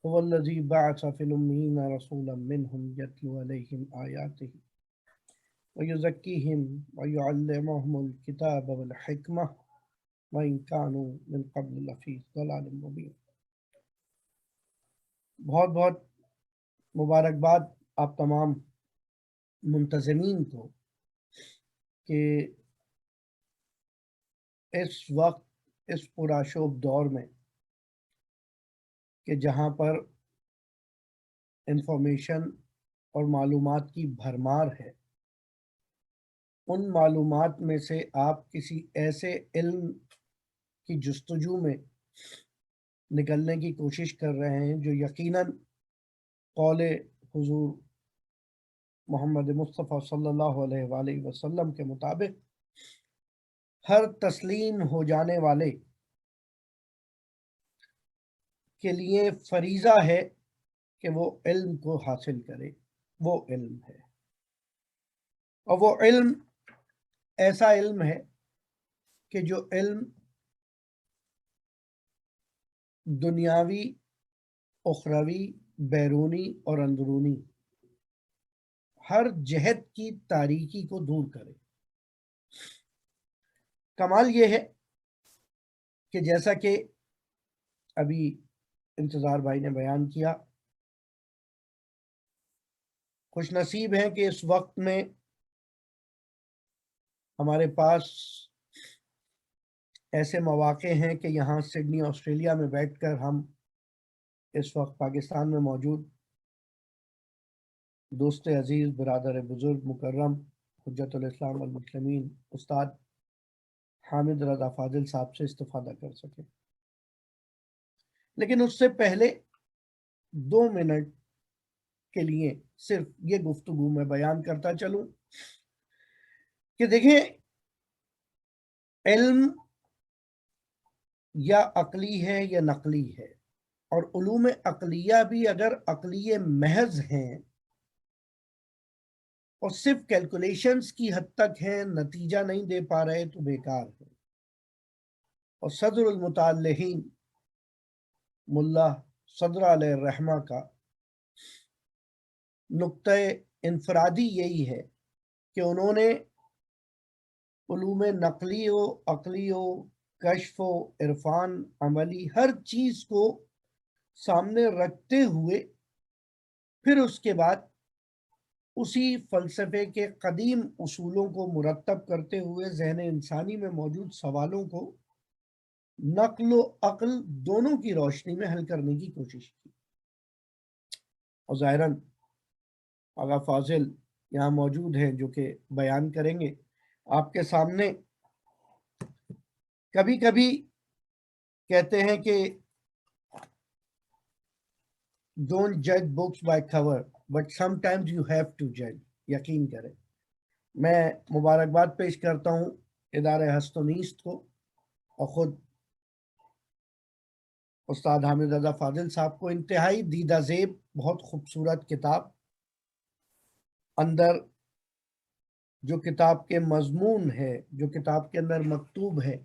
هو الذي بعث في الأميين رسولا منهم يتلو عليهم آياته ويزكيهم ويعلمهم الكتاب والحكمة وإن كانوا من قبل لفي ضلال مبين۔ بہت بہت مبارکباد آپ تمام منتظمین کو کہ اس وقت اس پرآشوب دور میں کہ جہاں پر انفارمیشن اور معلومات کی بھرمار ہے، ان معلومات میں سے آپ کسی ایسے علم کی جستجو میں نکلنے کی کوشش کر رہے ہیں جو یقیناً قول حضور محمد مصطفیٰ صلی اللہ علیہ وآلہ وسلم کے مطابق ہر تسلیم ہو جانے والے کے لیے فریضہ ہے کہ وہ علم کو حاصل کرے۔ وہ علم ہے، اور وہ علم ایسا علم ہے کہ جو علم دنیاوی، اخروی، بیرونی اور اندرونی ہر جہت کی تاریکی کو دور کرے۔ کمال یہ ہے کہ جیسا کہ ابھی انتظار بھائی نے بیان کیا، خوش نصیب ہیں کہ اس وقت میں ہمارے پاس ایسے مواقع ہیں کہ یہاں سڈنی آسٹریلیا میں بیٹھ کر ہم اس وقت پاکستان میں موجود دوست عزیز، برادر بزرگ، مکرم، حجت الاسلام والمسلمین استاد حامد رضا فاضل صاحب سے استفادہ کر سکیں۔ لیکن اس سے پہلے 2 منٹ کے لیے صرف یہ گفتگو میں بیان کرتا چلوں کہ دیکھیں، علم یا عقلی ہے یا نقلی ہے، اور علوم عقلیہ بھی اگر عقلی محض ہیں اور صرف کیلکولیشنز کی حد تک ہیں، نتیجہ نہیں دے پا رہے تو بیکار ہے۔ اور صدر المتعلقین ملا صدر علیہ الرحمہ کا نقطہ انفرادی یہی ہے کہ انہوں نے علوم نقلی و عقلی و کشف و عرفان عملی ہر چیز کو سامنے رکھتے ہوئے پھر اس کے بعد اسی فلسفے کے قدیم اصولوں کو مرتب کرتے ہوئے ذہن انسانی میں موجود سوالوں کو نقل و عقل دونوں کی روشنی میں حل کرنے کی کوشش کی۔ اور ظاہراً آغا فاضل یہاں موجود ہیں جو کہ بیان کریں گے آپ کے سامنے۔ کبھی کبھی کہتے ہیں کہ ڈونٹ جج books by cover but some times you have to جج۔ یقین کریں، میں مبارکباد پیش کرتا ہوں ادارہ ہست و نیست کو اور خود استاد حامد رضا فاضل صاحب کو۔ انتہائی دیدہ زیب، بہت خوبصورت کتاب، اندر جو کتاب کے مضمون ہے، جو کتاب کے اندر مکتوب ہے،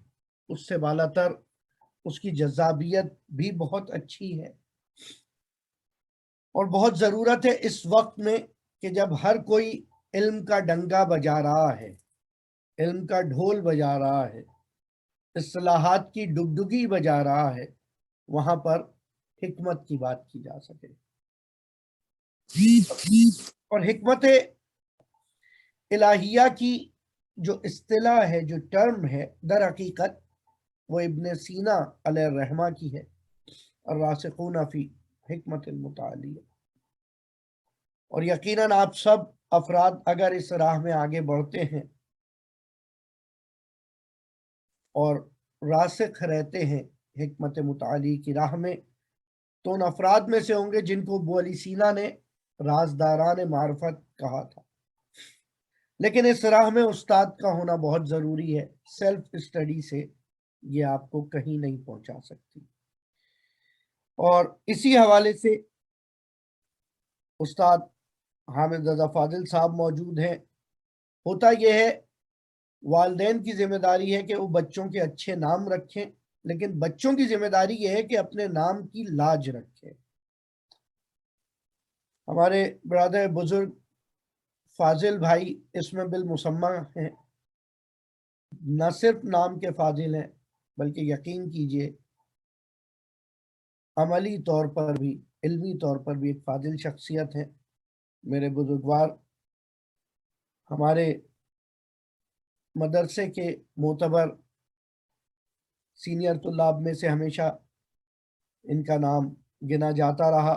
اس سے بالا تر اس کی جذابیت بھی بہت اچھی ہے، اور بہت ضرورت ہے اس وقت میں کہ جب ہر کوئی علم کا ڈنگا بجا رہا ہے، علم کا ڈھول بجا رہا ہے، اصطلاحات کی ڈگڈگی بجا رہا ہے، وہاں پر حکمت کی بات کی جا سکے۔ اور حکمت الہیہ کی جو اصطلاح ہے، جو ٹرم ہے، در حقیقت وہ ابن سینا علیہ الرحمہ کی ہے، الراسخون فی حکمت المتعالیہ۔ اور یقیناً آپ سب افراد اگر اس راہ میں آگے بڑھتے ہیں اور راسخ رہتے ہیں حکمت متعالی کی راہ میں، تو ان افراد میں سے ہوں گے جن کو ابو علی سینا نے رازداران معرفت کہا تھا۔ لیکن اس راہ میں استاد کا ہونا بہت ضروری ہے، سیلف اسٹڈی سے یہ آپ کو کہیں نہیں پہنچا سکتی۔ اور اسی حوالے سے استاد حامد رضا فاضل صاحب موجود ہیں۔ ہوتا یہ ہے، والدین کی ذمہ داری ہے کہ وہ بچوں کے اچھے نام رکھیں، لیکن بچوں کی ذمہ داری یہ ہے کہ اپنے نام کی لاج رکھیں۔ ہمارے برادر بزرگ فاضل بھائی اس میں بالمسمى ہیں، نہ صرف نام کے فاضل ہیں بلکہ یقین کیجئے عملی طور پر بھی، علمی طور پر بھی ایک فاضل شخصیت ہے۔ میرے بزرگوار ہمارے مدرسے کے معتبر سینئر طلاب میں سے ہمیشہ ان کا نام گنا جاتا رہا،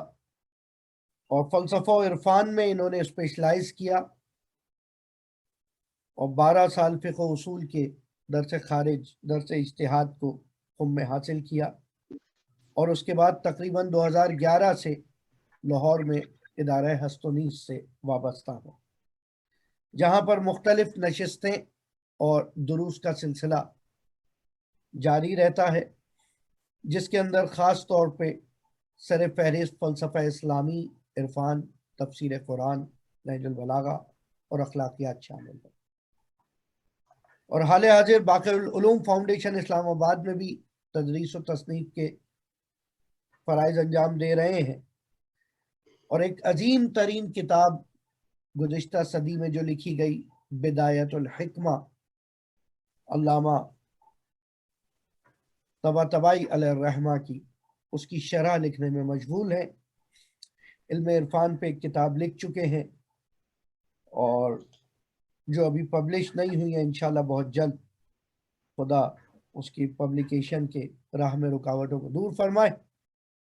اور فلسفہ و عرفان میں انہوں نے اسپیشلائز کیا، اور 12 سال فقہ و اصول کے درس خارج، درس اجتہاد کو قم میں حاصل کیا، اور اس کے بعد تقریباً 2011 سے لاہور میں ادارہ ہست و نیست سے وابستہ ہوں، جہاں پر مختلف نشستیں اور دروس کا سلسلہ جاری رہتا ہے، جس کے اندر خاص طور پہ سر فہرست فلسفہ اسلامی، عرفان، تفسیر قرآن، نہج البلاغہ اور اخلاقیات شامل ہیں۔ اور حال حاضر باقر العلوم فاؤنڈیشن اسلام آباد میں بھی تدریس و تصنیف کے فرائض انجام دے رہے ہیں، اور ایک عظیم ترین کتاب گزشتہ صدی میں جو لکھی گئی بدایت الحکمہ، علامہ طباطبائی علیہ الرحمہ کی، اس کی شرح لکھنے میں مشغول ہیں۔ علم عرفان پہ ایک کتاب لکھ چکے ہیں، اور جو ابھی پبلش نہیں ہوئی ہے، انشاءاللہ بہت جلد خدا اس کی پبلیکیشن کے راہ میں رکاوٹوں کو دور فرمائے۔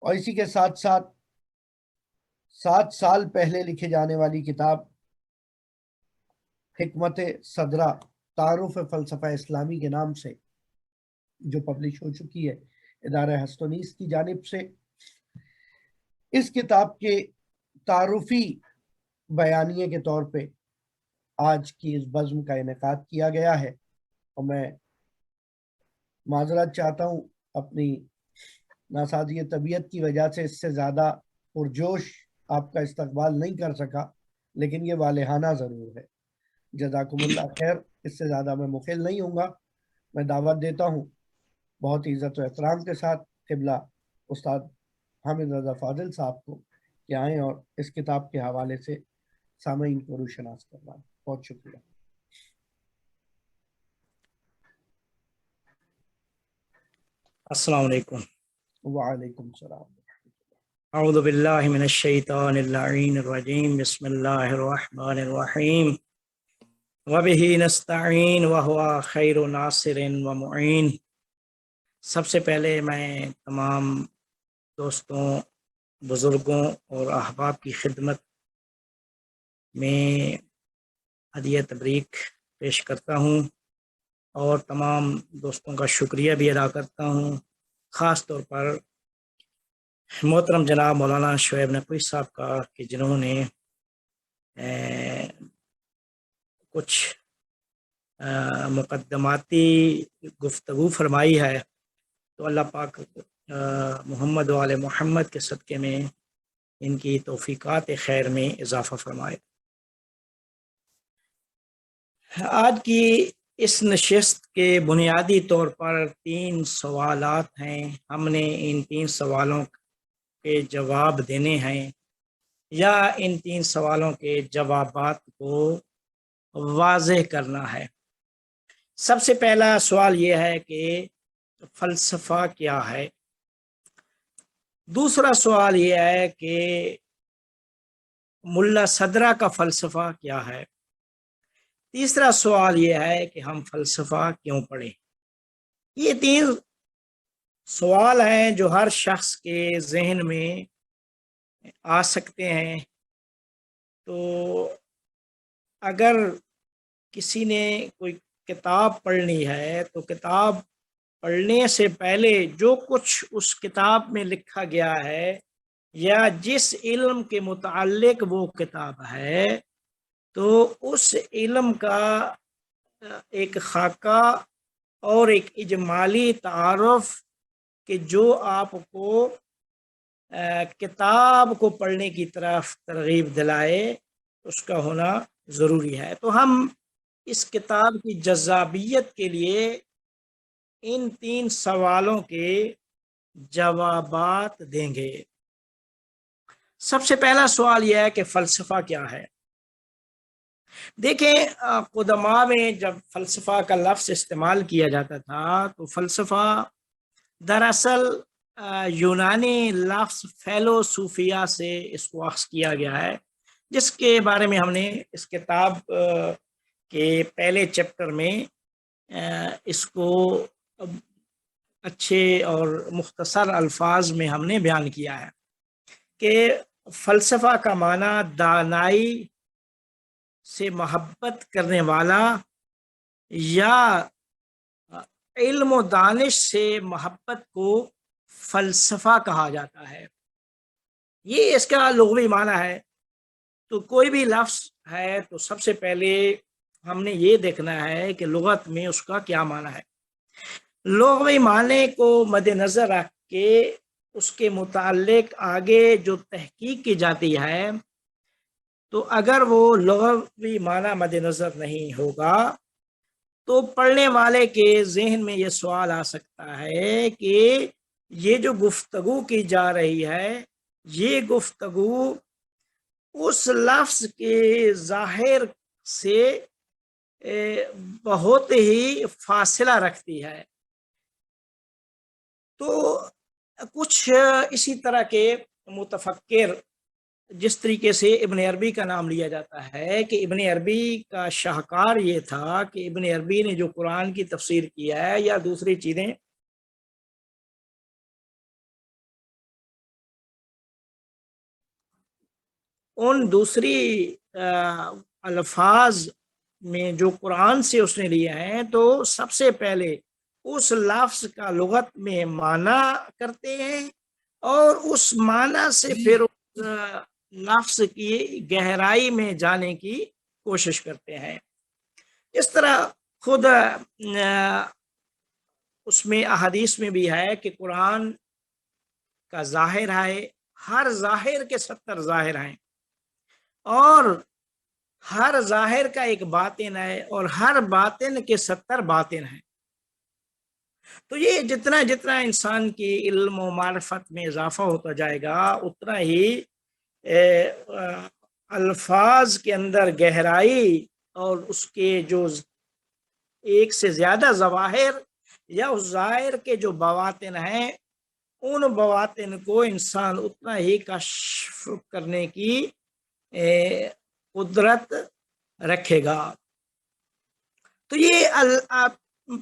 اور اسی کے ساتھ ساتھ 7 سال پہلے لکھے جانے والی کتاب حکمت صدرہ تعارف فلسفہ اسلامی کے نام سے جو پبلش ہو چکی ہے ادارہ ہست و نیست کی جانب سے، اس کتاب کے تعارفی بیانیے کے طور پہ آج کی اس بزم کا انعقاد کیا گیا ہے، اور میں معذرت چاہتا ہوں اپنی ناسازی طبیعت کی وجہ سے اس سے زیادہ پرجوش آپ کا استقبال نہیں کر سکا، لیکن یہ والہانہ ضرور ہے۔ جزاکم اللہ خیر، اس سے زیادہ میں مخل نہیں ہوں گا۔ میں دعوت دیتا ہوں بہت ہی عزت و احترام کے ساتھ قبلہ استاد حامد رضا فاضل صاحب کو کہ آئیں اور اس کتاب کے حوالے سے سامعین کو روشناس کروائیں۔ بہت شکریہ۔ السلام علیکم۔ وعلیکم السلام۔ اعوذ باللہ من الشیطان اللعین الرجیم، بسم اللہ الرحمن الرحیم، وبہ نستعین وہو خیر ناصر و معین۔ سب سے پہلے میں تمام دوستوں، بزرگوں اور احباب کی خدمت میں ہدیہ تبریک پیش کرتا ہوں، اور تمام دوستوں کا شکریہ بھی ادا کرتا ہوں، خاص طور پر محترم جناب مولانا شعیب نقوی صاحب کا کہ جنہوں نے کچھ مقدماتی گفتگو فرمائی ہے، تو اللہ پاک محمد و آل محمد کے صدقے میں ان کی توفیقات خیر میں اضافہ فرمائے۔ آج کی اس نشست کے بنیادی طور پر 3 سوالات ہیں۔ ہم نے ان 3 سوالوں کے جواب دینے ہیں، یا ان 3 سوالوں کے جوابات کو واضح کرنا ہے۔ سب سے پہلا سوال یہ ہے کہ فلسفہ کیا ہے؟ دوسرا سوال یہ ہے کہ ملا صدرہ کا فلسفہ کیا ہے؟ تیسرا سوال یہ ہے کہ ہم فلسفہ کیوں پڑھیں؟ یہ 3 سوال ہیں جو ہر شخص کے ذہن میں آ سکتے ہیں۔ تو اگر کسی نے کوئی کتاب پڑھنی ہے تو کتاب پڑھنے سے پہلے جو کچھ اس کتاب میں لکھا گیا ہے، یا جس علم کے متعلق وہ کتاب ہے، تو اس علم کا ایک خاکہ اور ایک اجمالی تعارف کہ جو آپ کو کتاب کو پڑھنے کی طرف ترغیب دلائے، اس کا ہونا ضروری ہے۔ تو ہم اس کتاب کی جذابیت کے لیے ان 3 سوالوں کے جوابات دیں گے۔ سب سے پہلا سوال یہ ہے کہ فلسفہ کیا ہے؟ دیکھیں، قدماء میں جب فلسفہ کا لفظ استعمال کیا جاتا تھا تو فلسفہ دراصل یونانی لفظ فیلوسوفیا سے اس کو اخذ کیا گیا ہے، جس کے بارے میں ہم نے اس کتاب کے پہلے چیپٹر میں اس کو اچھے اور مختصر الفاظ میں ہم نے بیان کیا ہے کہ فلسفہ کا معنی دانائی سے محبت کرنے والا یا علم و دانش سے محبت کو فلسفہ کہا جاتا ہے۔ یہ اس کا لغوی معنی ہے۔ تو کوئی بھی لفظ ہے تو سب سے پہلے ہم نے یہ دیکھنا ہے کہ لغت میں اس کا کیا معنی ہے۔ لغوی معنی کو مد نظر رکھ کے اس کے متعلق آگے جو تحقیق کی جاتی ہے، تو اگر وہ لغوی معنی مد نظر نہیں ہوگا تو پڑھنے والے کے ذہن میں یہ سوال آ سکتا ہے کہ یہ جو گفتگو کی جا رہی ہے، یہ گفتگو اس لفظ کے ظاہر سے بہت ہی فاصلہ رکھتی ہے۔ تو کچھ اسی طرح کے متفکر، جس طریقے سے ابن عربی کا نام لیا جاتا ہے کہ ابن عربی کا شاہکار یہ تھا کہ ابن عربی نے جو قرآن کی تفسیر کیا ہے یا دوسری چیزیں، ان دوسری الفاظ میں جو قرآن سے اس نے لیے ہیں، تو سب سے پہلے اس لفظ کا لغت میں معنی کرتے ہیں اور اس معنی سے پھر لفظ کی گہرائی میں جانے کی کوشش کرتے ہیں۔ اس طرح خود اس میں احادیث میں بھی ہے کہ قرآن کا ظاہر ہے، ہر ظاہر کے 70 ظاہر ہیں، اور ہر ظاہر کا ایک باطن ہے، اور ہر باطن کے 70 باطن ہیں۔ تو یہ جتنا جتنا انسان کی علم و معرفت میں اضافہ ہوتا جائے گا، اتنا ہی الفاظ کے اندر گہرائی اور اس کے جو ایک سے زیادہ ظواہر یا اس ظاہر کے جو بواطن ہیں، ان بواطن کو انسان اتنا ہی کشف کرنے کی قدرت رکھے گا۔ تو یہ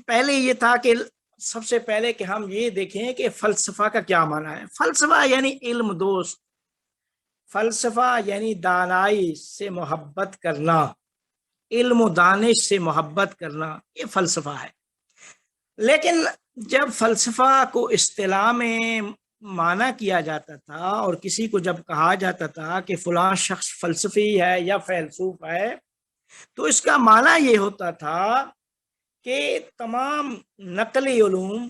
پہلے یہ تھا کہ سب سے پہلے کہ ہم یہ دیکھیں کہ فلسفہ کا کیا معنی ہے۔ فلسفہ یعنی علم دوست، فلسفہ یعنی دانائی سے محبت کرنا، علم و دانش سے محبت کرنا، یہ فلسفہ ہے۔ لیکن جب فلسفہ کو اصطلاح میں معنی کیا جاتا تھا اور کسی کو جب کہا جاتا تھا کہ فلاں شخص فلسفی ہے یا فیلسوف ہے، تو اس کا معنی یہ ہوتا تھا کہ تمام نقلی علوم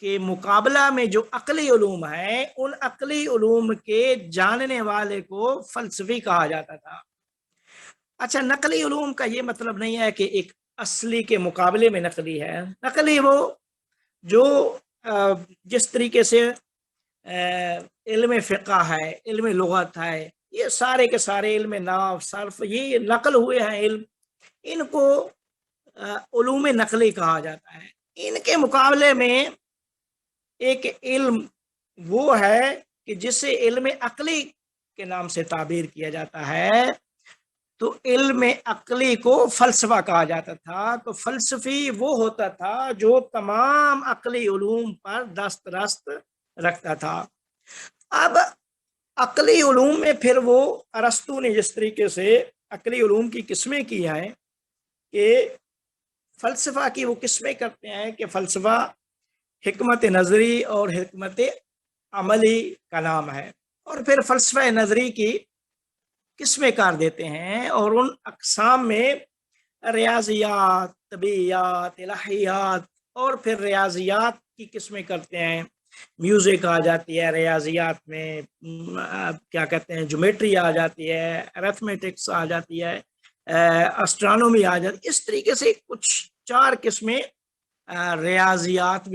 کے مقابلہ میں جو عقلی علوم ہیں، ان عقلی علوم کے جاننے والے کو فلسفی کہا جاتا تھا۔ اچھا، نقلی علوم کا یہ مطلب نہیں ہے کہ ایک اصلی کے مقابلے میں نقلی ہے۔ نقلی وہ جو جس طریقے سے علم فقہ ہے، علم لغت ہے، یہ سارے کے سارے علم نحو صرف، یہ نقل ہوئے ہیں علم، ان کو علوم نقلی کہا جاتا ہے۔ ان کے مقابلے میں ایک علم وہ ہے کہ جسے علم عقلی کے نام سے تعبیر کیا جاتا ہے۔ تو علم عقلی کو فلسفہ کہا جاتا تھا۔ تو فلسفی وہ ہوتا تھا جو تمام عقلی علوم پر دسترست رکھتا تھا۔ اب عقلی علوم میں پھر وہ ارسطو نے جس طریقے سے عقلی علوم کی قسمیں کی ہیں کہ فلسفہ کی وہ قسمیں کرتے ہیں کہ فلسفہ حکمت نظری اور حکمت عملی کا نام ہے، اور پھر فلسفہ نظری کی قسمیں کار دیتے ہیں، اور ان اقسام میں ریاضیات، طبیعیات، الہیات، اور پھر ریاضیات کی قسمیں کرتے ہیں۔ میوزک آ جاتی ہے ریاضیات میں، کیا کہتے ہیں، جیومیٹری آ جاتی ہے، ارتھمیٹکس آ جاتی ہے، اسٹرانومی آ جاتی ہے۔ اس طریقے سے کچھ 4 قسمیں ریاضیات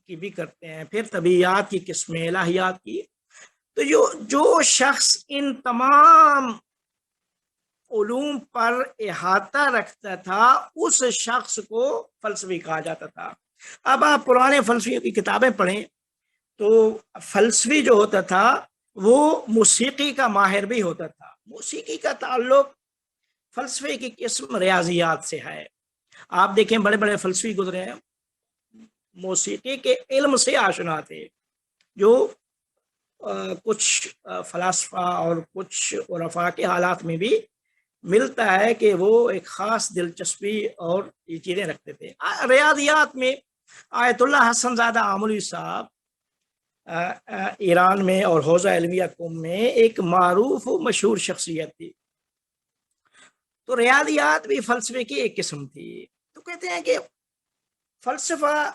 کی بھی کرتے ہیں، پھر طبیعیات کی قسمیں، الہیات کی۔ تو جو شخص ان تمام علوم پر احاطہ رکھتا تھا اس شخص کو فلسفی کہا جاتا تھا۔ اب آپ پرانے فلسفیوں کی کتابیں پڑھیں تو فلسفی جو ہوتا تھا وہ موسیقی کا ماہر بھی ہوتا تھا۔ موسیقی کا تعلق فلسفے کی قسم ریاضیات سے ہے۔ آپ دیکھیں بڑے بڑے فلسفی گزرے ہیں، موسیقی کے علم سے آشنا تھے، جو کچھ فلاسفہ اور کچھ عرفاء کے حالات میں بھی ملتا ہے کہ وہ ایک خاص دلچسپی اور یہ چیزیں رکھتے تھے۔ ریاضیات میں آیت اللہ حسن زادہ آملی صاحب ایران میں اور حوزہ علمیہ قم میں ایک معروف و مشہور شخصیت تھی۔ تو ریاضیات بھی فلسفے کی ایک قسم تھی۔ تو کہتے ہیں کہ فلسفہ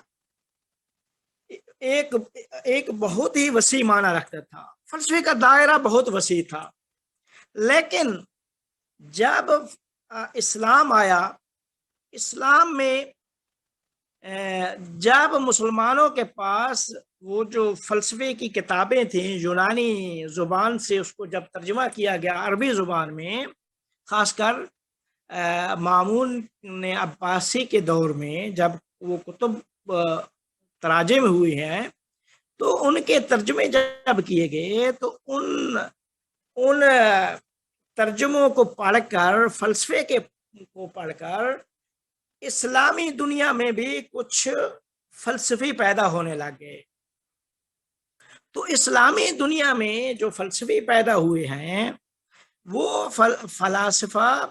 ایک بہت ہی وسیع معنی رکھتا تھا، فلسفے کا دائرہ بہت وسیع تھا، لیکن جب اسلام آیا، اسلام میں جب مسلمانوں کے پاس وہ جو فلسفے کی کتابیں تھیں یونانی زبان سے اس کو جب ترجمہ کیا گیا عربی زبان میں، خاص کر مامون نے عباسی کے دور میں جب وہ کتب تراجم ہوئی ہیں تو ان کے ترجمے جب کیے گئے تو ان ترجموں کو پڑھ کر، فلسفے کو پڑھ کر اسلامی دنیا میں بھی کچھ فلسفی پیدا ہونے لگ گئے۔ تو اسلامی دنیا میں جو فلسفی پیدا ہوئے ہیں وہ فلاسفہ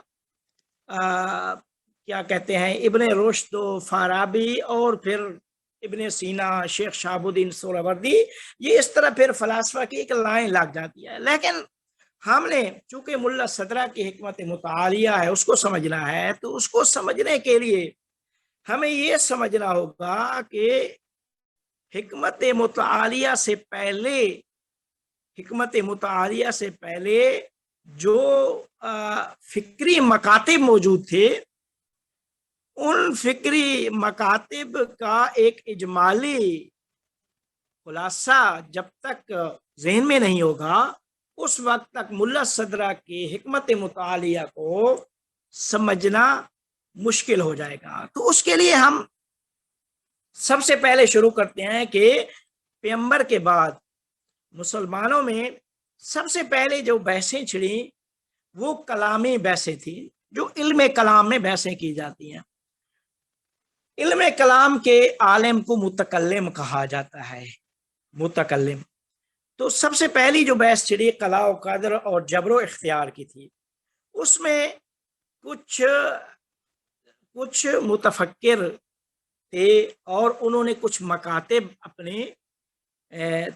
کیا کہتے ہیں، ابن رشد و فارابی اور پھر ابن سینا، شیخ شہاب الدین سہروردی، یہ اس طرح پھر فلاسفہ کی ایک لائن لگ جاتی ہے۔ لیکن ہم نے چونکہ ملا صدرہ کی حکمت متعالیہ ہے اس کو سمجھنا ہے، تو اس کو سمجھنے کے لیے ہمیں یہ سمجھنا ہوگا کہ حکمت متعالیہ سے پہلے جو فکری مکاتب موجود تھے، ان فکری مکاتب کا ایک اجمالی خلاصہ جب تک ذہن میں نہیں ہوگا اس وقت تک ملا صدرہ کی حکمت متعالیہ کو سمجھنا مشکل ہو جائے گا۔ تو اس کے لیے ہم سب سے پہلے شروع کرتے ہیں کہ پیغمبر کے بعد مسلمانوں میں سب سے پہلے جو بحثیں چھڑیں وہ کلامی بحثیں تھیں، جو علم کلام میں بحثیں کی جاتی ہیں۔ علم کلام کے عالم کو متکلم کہا جاتا ہے، متکلم۔ تو سب سے پہلی جو بحث چھڑی قضاء و قدر اور جبر و اختیار کی تھی، اس میں کچھ متفکر تھے اور انہوں نے کچھ مکاتب اپنے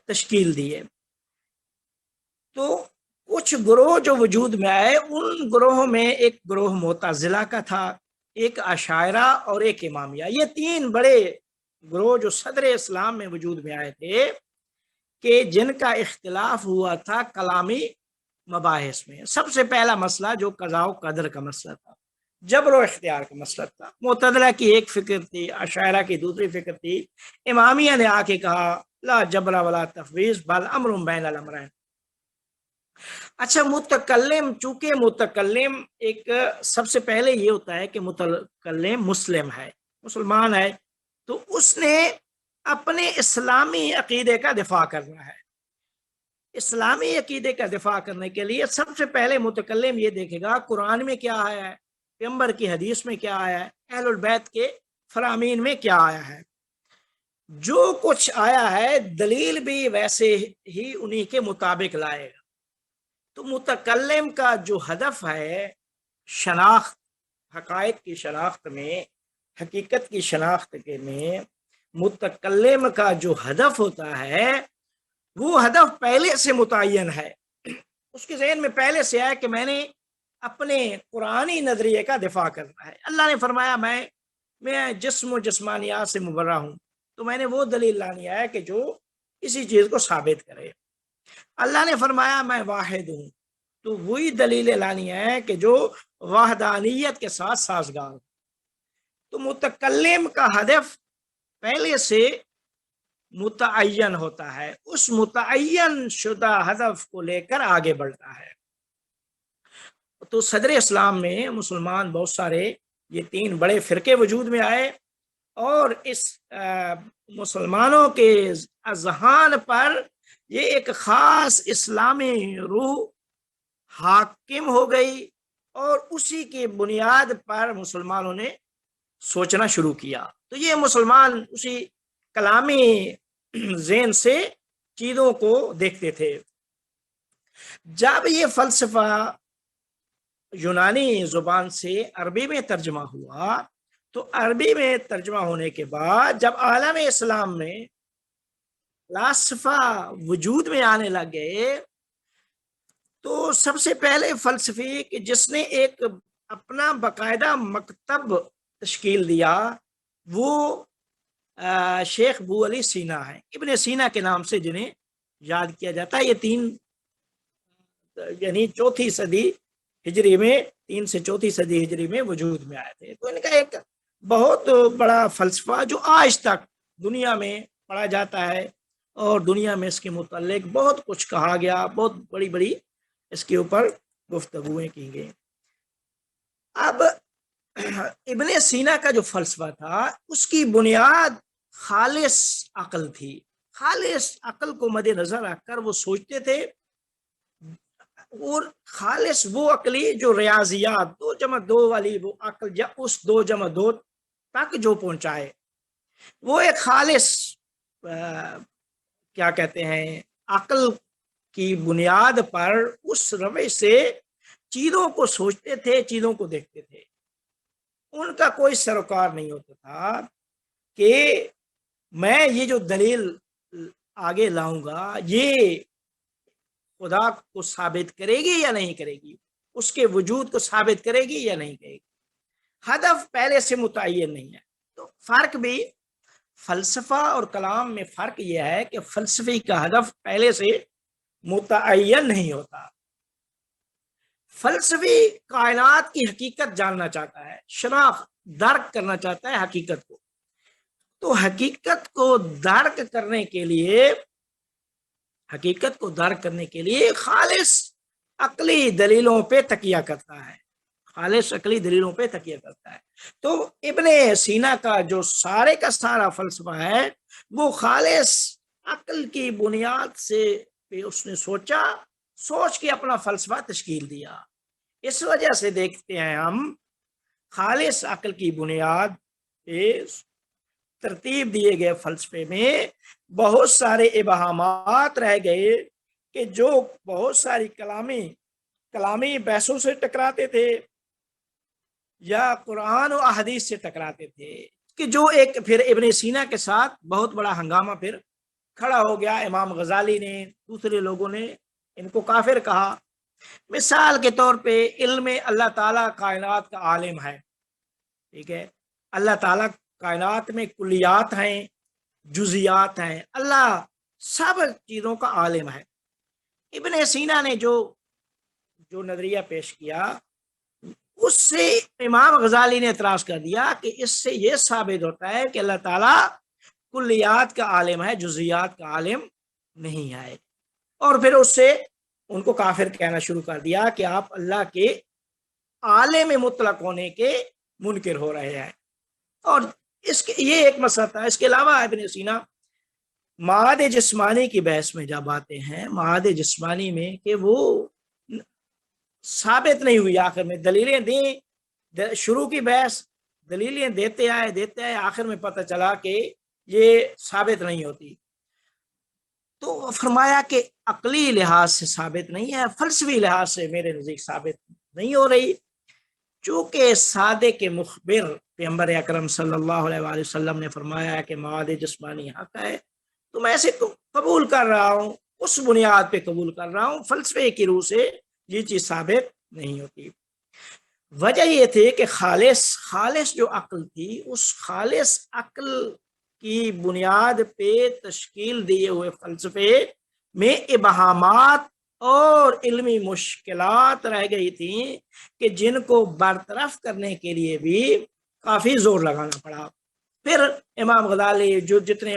تشکیل دیے۔ تو کچھ گروہ جو وجود میں آئے، ان گروہوں میں ایک گروہ معتزلہ کا تھا، ایک اشاعرہ اور ایک امامیہ۔ یہ تین بڑے گروہ جو صدر اسلام میں وجود میں آئے تھے کہ جن کا اختلاف ہوا تھا کلامی مباحث میں۔ سب سے پہلا مسئلہ جو قضاء و قدر کا مسئلہ تھا، جبر و اختیار کا مسئلہ تھا۔ معتزلہ کی ایک فکر تھی، اشاعرہ کی دوسری فکر تھی، امامیہ نے آ کے کہا لا جبر ولا تفویض بل امر بین الامرین۔ اچھا، متکلم، چونکہ متکلم ایک سب سے پہلے یہ ہوتا ہے کہ متکلم مسلم ہے، مسلمان ہے، تو اس نے اپنے اسلامی عقیدے کا دفاع کرنا ہے۔ اسلامی عقیدے کا دفاع کرنے کے لیے سب سے پہلے متکلم یہ دیکھے گا قرآن میں کیا آیا ہے، پیغمبر کی حدیث میں کیا آیا ہے، اہل البیت کے فرامین میں کیا آیا ہے۔ جو کچھ آیا ہے دلیل بھی ویسے ہی انہی کے مطابق لائے گا۔ تو متکلم کا جو ہدف ہے شناخت، حقائق کی شناخت میں، حقیقت کی شناخت میں متکلم کا جو ہدف ہوتا ہے وہ ہدف پہلے سے متعین ہے، اس کے ذہن میں پہلے سے ہے کہ میں نے اپنے قرآنی نظریے کا دفاع کرنا ہے۔ اللہ نے فرمایا میں جسم و جسمانیات سے مبرہ ہوں، تو میں نے وہ دلیل لانی ہے کہ جو اسی چیز کو ثابت کرے۔ اللہ نے فرمایا میں واحد ہوں، تو وہی دلیل لانی ہے کہ جو وحدانیت کے ساتھ سازگار ہو۔ تو متکلم کا ہدف پہلے سے متعین ہوتا ہے، اس متعین شدہ ہدف کو لے کر آگے بڑھتا ہے۔ تو صدر اسلام میں مسلمان بہت سارے، یہ 3 بڑے فرقے وجود میں آئے، اور اس مسلمانوں کے اذہان پر یہ ایک خاص اسلامی روح حاکم ہو گئی، اور اسی کی بنیاد پر مسلمانوں نے سوچنا شروع کیا۔ تو یہ مسلمان اسی کلامی ذہن سے چیزوں کو دیکھتے تھے۔ جب یہ فلسفہ یونانی زبان سے عربی میں ترجمہ ہوا، تو عربی میں ترجمہ ہونے کے بعد جب عالم اسلام میں فلسفہ وجود میں آنے لگ گئے، تو سب سے پہلے فلسفی کہ جس نے ایک اپنا باقاعدہ مکتب تشکیل دیا، وہ شیخ ابو علی سینا ہے، ابن سینا کے نام سے جنہیں یاد کیا جاتا ہے۔ یہ 3 یعنی 4 صدی ہجری میں، 3 سے 4 صدی ہجری میں وجود میں آئے تھے۔ تو ان کا ایک بہت بڑا فلسفہ جو آج تک دنیا میں پڑھا جاتا ہے، اور دنیا میں اس کے متعلق بہت کچھ کہا گیا، بہت بڑی بڑی اس کے اوپر گفتگویں کی گئی۔ اب ابن سینا کا جو فلسفہ تھا، اس کی بنیاد خالص عقل تھی۔ خالص عقل کو مد نظر رکھ کر وہ سوچتے تھے، اور خالص وہ عقلی جو ریاضیات 2 جمع 2 والی وہ عقل، یا اس 2 جمع 2 تک جو پہنچائے، وہ ایک خالص کیا کہتے ہیں عقل کی بنیاد پر اس روش سے چیزوں کو سوچتے تھے، چیزوں کو دیکھتے تھے۔ ان کا کوئی سروکار نہیں ہوتا تھا کہ میں یہ جو دلیل آگے لاؤں گا یہ خدا کو ثابت کرے گی یا نہیں کرے گی، اس کے وجود کو ثابت کرے گی یا نہیں کرے گی۔ ہدف پہلے سے متعین نہیں ہے۔ تو فرق بھی فلسفہ اور کلام میں فرق یہ ہے کہ فلسفی کا ہدف پہلے سے متعین نہیں ہوتا۔ فلسفی کائنات کی حقیقت جاننا چاہتا ہے، شناخت درک کرنا چاہتا ہے حقیقت کو۔ تو حقیقت کو درک کرنے کے لیے خالص عقلی دلیلوں پہ تکیہ کرتا ہے، خالص عقلی دلیلوں پہ تکیہ کرتا ہے۔ تو ابن سینا کا جو سارے کا سارا فلسفہ ہے، وہ خالص عقل کی بنیاد سے اس نے سوچ کے اپنا فلسفہ تشکیل دیا۔ اس وجہ سے دیکھتے ہیں ہم خالص عقل کی بنیاد پہ ترتیب دیے گئے فلسفے میں بہت سارے ابہامات رہ گئے کہ جو بہت ساری کلامی بحثوں سے ٹکراتے تھے، یا قرآن و احادیث سے ٹکراتے تھے، کہ جو ایک پھر ابن سینا کے ساتھ بہت بڑا ہنگامہ پھر کھڑا ہو گیا۔ امام غزالی نے، دوسرے لوگوں نے ان کو کافر کہا۔ مثال کے طور پہ علم اللہ تعالیٰ کائنات کا عالم ہے، ٹھیک ہے، اللہ تعالیٰ کائنات میں کلیات ہیں، جزیات ہیں، اللہ سب چیزوں کا عالم ہے۔ ابن سینا نے جو نظریہ پیش کیا، اس سے امام غزالی نے اعتراض کر دیا کہ اس سے یہ ثابت ہوتا ہے کہ اللہ تعالیٰ کلیات کا عالم ہے، جزیات کا عالم نہیں ہے، اور پھر اس سے ان کو کافر کہنا شروع کر دیا کہ آپ اللہ کے عالم مطلق ہونے کے منکر ہو رہے ہیں۔ اور یہ ایک مسئلہ تھا۔ اس کے علاوہ ابن سینا معاد جسمانی کی بحث میں جب آتے ہیں، معاد جسمانی میں کہ وہ ثابت نہیں ہوئی، آخر میں دلیلیں دیں، شروع کی بحث دلیلیں دیتے آئے، آخر میں پتہ چلا کہ یہ ثابت نہیں ہوتی۔ تو فرمایا کہ عقلی لحاظ سے ثابت نہیں ہے، فلسفی لحاظ سے میرے نزدیک ثابت نہیں ہو رہی، چونکہ صادق مخبر پیغمبر اکرم صلی اللہ علیہ وآلہ وسلم نے فرمایا کہ مواد جسمانی حق ہے، تو میں اسے قبول کر رہا ہوں، اس بنیاد پہ قبول کر رہا ہوں، فلسفے کی روح سے یہ چیز ثابت نہیں ہوتی۔ وجہ یہ تھی کہ خالص جو عقل تھی، اس خالص عقل کی بنیاد پہ تشکیل دیے ہوئے فلسفے میں ابہامات اور علمی مشکلات رہ گئی تھیں کہ جن کو برطرف کرنے کے لیے بھی کافی زور لگانا پڑا۔ پھر امام غزالی جو جتنے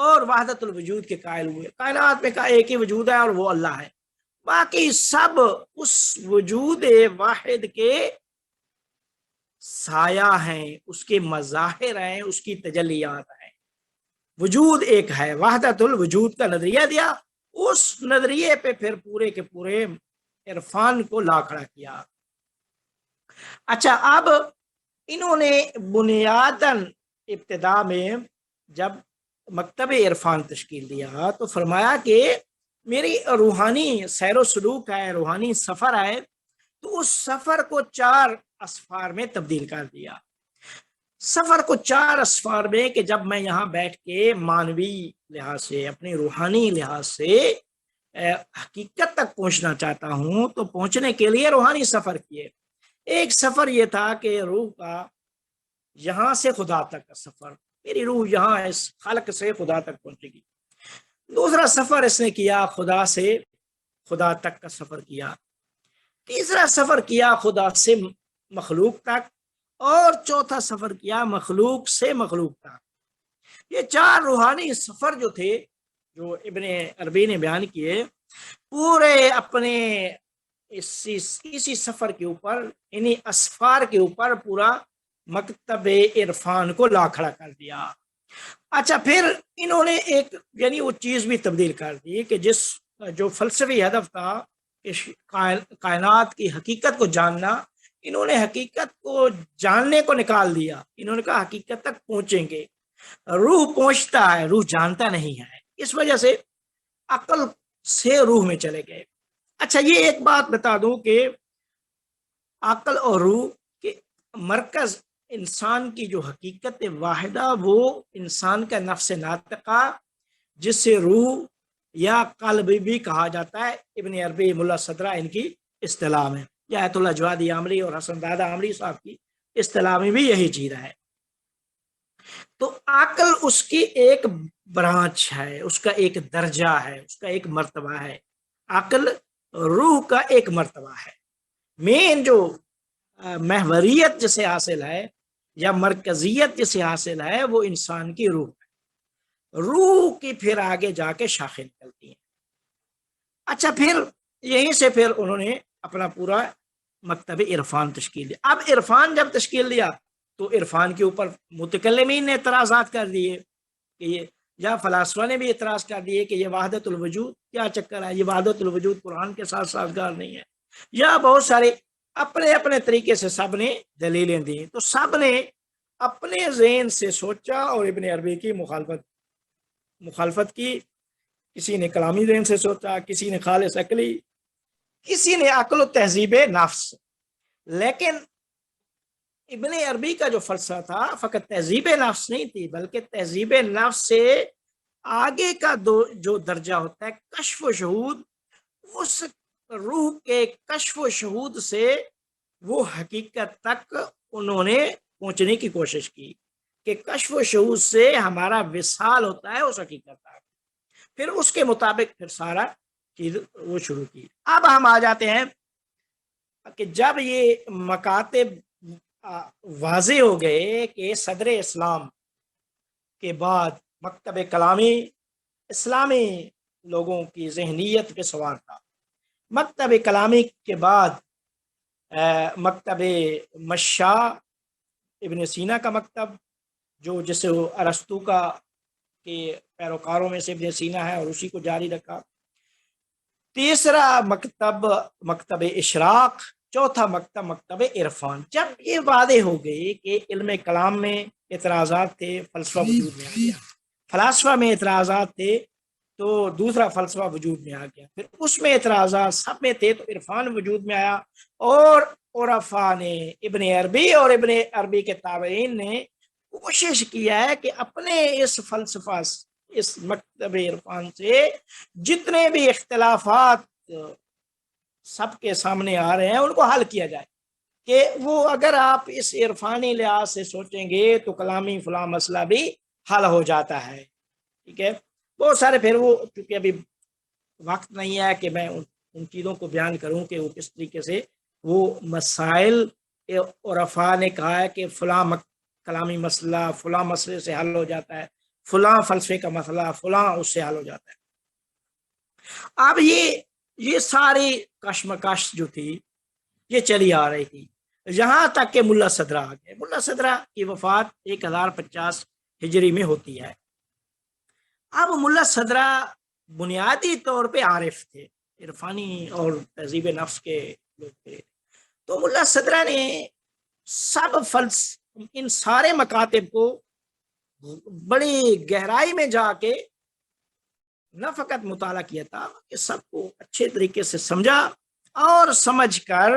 اور وحدت الوجود کے قائل ہوئے. کائنات میں کا ایک ہی وجود ہے اور وہ اللہ ہے. باقی سب اس وجود واحد کے سایہ ہیں، اس کے مظاہر ہیں، اس کی تجلیات ہیں. وجود ایک ہے. وحدت الوجود کا نظریہ دیا، اس نظریے پہ پھر پورے کے پورے عرفان کو لا کھڑا کیا. اچھا، اب انہوں نے بنیاداً ابتدا میں جب مکتب عرفان تشکیل دیا تو فرمایا کہ میری روحانی سیر و سلوک ہے، روحانی سفر ہے، تو اس سفر کو 4 اسفار میں تبدیل کر دیا. سفر کو 4 اسفار میں کہ جب میں یہاں بیٹھ کے مانوی لحاظ سے، اپنی روحانی لحاظ سے حقیقت تک پہنچنا چاہتا ہوں تو پہنچنے کے لیے روحانی سفر کیے. ایک سفر یہ تھا کہ روح کا یہاں سے خدا تک کا سفر، میری روح یہاں اس خلق سے خدا تک پہنچے گی. دوسرا سفر اس نے کیا خدا سے خدا تک کا سفر کیا. تیسرا سفر کیا خدا سے مخلوق تک، اور چوتھا سفر کیا مخلوق سے مخلوق تک. یہ 4 روحانی سفر جو تھے، جو ابن عربی نے بیان کیے، پورے اپنے اسی سفر کے اوپر، انہی اسفار کے اوپر پورا مکتب عرفان کو لا کھڑا کر دیا. اچھا، پھر انہوں نے ایک یعنی وہ چیز بھی تبدیل کر دی کہ جو فلسفی ہدف تھا کائنات کی حقیقت کو جاننا، انہوں نے حقیقت کو جاننے کو نکال دیا. انہوں نے کہا حقیقت تک پہنچیں گے. روح پہنچتا ہے، روح جانتا نہیں ہے. اس وجہ سے عقل سے روح میں چلے گئے. اچھا، یہ ایک بات بتا دوں کہ عقل اور روح کے مرکز انسان کی جو حقیقت واحدہ، وہ انسان کا نفس ناطقہ، جس سے روح یا قلب بھی کہا جاتا ہے. ابن عربی، ملا صدرہ ان کی اصطلاح میں، یا آیت اللہ جوادی عامری اور حسن دادا عامری صاحب کی اصطلاح میں بھی یہی چیز ہے. تو عقل اس کی ایک برانچ ہے، اس کا ایک درجہ ہے، اس کا ایک مرتبہ ہے. عقل روح کا ایک مرتبہ ہے. مین جو محوریت جسے حاصل ہے یا مرکزیت جسے حاصل ہے، وہ انسان کی روح ہے. روح کی پھر آگے جا کے شاخیں نکلتی ہیں. اچھا، پھر یہیں سے پھر انہوں نے اپنا پورا مکتب عرفان تشکیل دیا. اب عرفان جب تشکیل دیا تو عرفان کے اوپر متکلمین نے اعتراضات کر دیے کہ یہ، یا فلاسفہ نے بھی اعتراض کر دیے کہ یہ وحدت الوجود کیا چکر ہے، یہ وحدت الوجود قرآن کے ساتھ سازگار نہیں ہے. یا بہت سارے اپنے اپنے طریقے سے سب نے دلیلیں دی. تو سب نے اپنے ذہن سے سوچا اور ابن عربی کی مخالفت کی. کسی نے کلامی ذہن سے سوچا، کسی نے خالص عقلی، کسی نے عقل و تہذیب نفس. لیکن ابن عربی کا جو فلسفہ تھا فقط تہذیب نفس نہیں تھی، بلکہ تہذیب نفس سے آگے کا جو درجہ ہوتا ہے کشف و شہود، اس روح کے کشف و شہود سے وہ حقیقت تک انہوں نے پہنچنے کی کوشش کی کہ کشف و شہود سے ہمارا وصال ہوتا ہے اس حقیقت تک. پھر اس کے مطابق پھر سارا چیز وہ شروع کی. اب ہم آ جاتے ہیں کہ جب یہ مکاتب واضح ہو گئے کہ صدر اسلام کے بعد مکتب کلامی اسلامی لوگوں کی ذہنیت پہ سوار تھا. مکتب کلامی کے بعد مکتب مشا ابن سینا کا مکتب، جو جسے ارسطو کا کے پیروکاروں میں سے ابن سینا ہے اور اسی کو جاری رکھا. تیسرا مکتب اشراق. چوتھا مکتب عرفان. جب یہ واضح ہو گئی کہ علم کلام میں اعتراضات تھے، فلسفہ وجود میں آ گیا. فلاسفہ میں اعتراضات تھے تو دوسرا فلسفہ وجود میں آ گیا. پھر اس میں اعتراضات سب میں تھے تو عرفان وجود میں آیا. اور عرفا نے، ابن عربی اور ابن عربی کے تابعین نے کوشش کیا ہے کہ اپنے اس فلسفہ، اس مکتب عرفان سے جتنے بھی اختلافات سب کے سامنے آ رہے ہیں ان کو حل کیا جائے. کہ وہ اگر آپ اس عرفانی لحاظ سے سوچیں گے تو کلامی فلاں مسئلہ بھی حل ہو جاتا ہے. ٹھیک ہے، بہت سارے پھر وہ، چونکہ ابھی وقت نہیں ہے کہ میں ان چیزوں کو بیان کروں کہ وہ کس طریقے سے وہ مسائل عرفا نے کہا ہے کہ فلاں کلامی مسئلہ فلاں مسئلے سے حل ہو جاتا ہے، فلاں فلسفے کا مسئلہ فلاں اس سے حل ہو جاتا ہے۔ اب یہ ساری کشمکش جو تھی یہ چلی آ رہی تھی، یہاں تک کہ ملا صدرہ آ گئے۔ ملا صدرہ کی وفات 1050 ہجری میں ہوتی ہے۔ اب ملا صدرہ بنیادی طور پہ عارف تھے، عرفانی اور تہذیب نفس کے لوگ تھے۔ تو ملا صدرہ نے ان سارے مکاتب کو بڑی گہرائی میں جا کے نہ فقط مطالعہ کیا تھا کہ سب کو اچھے طریقے سے سمجھا، اور سمجھ کر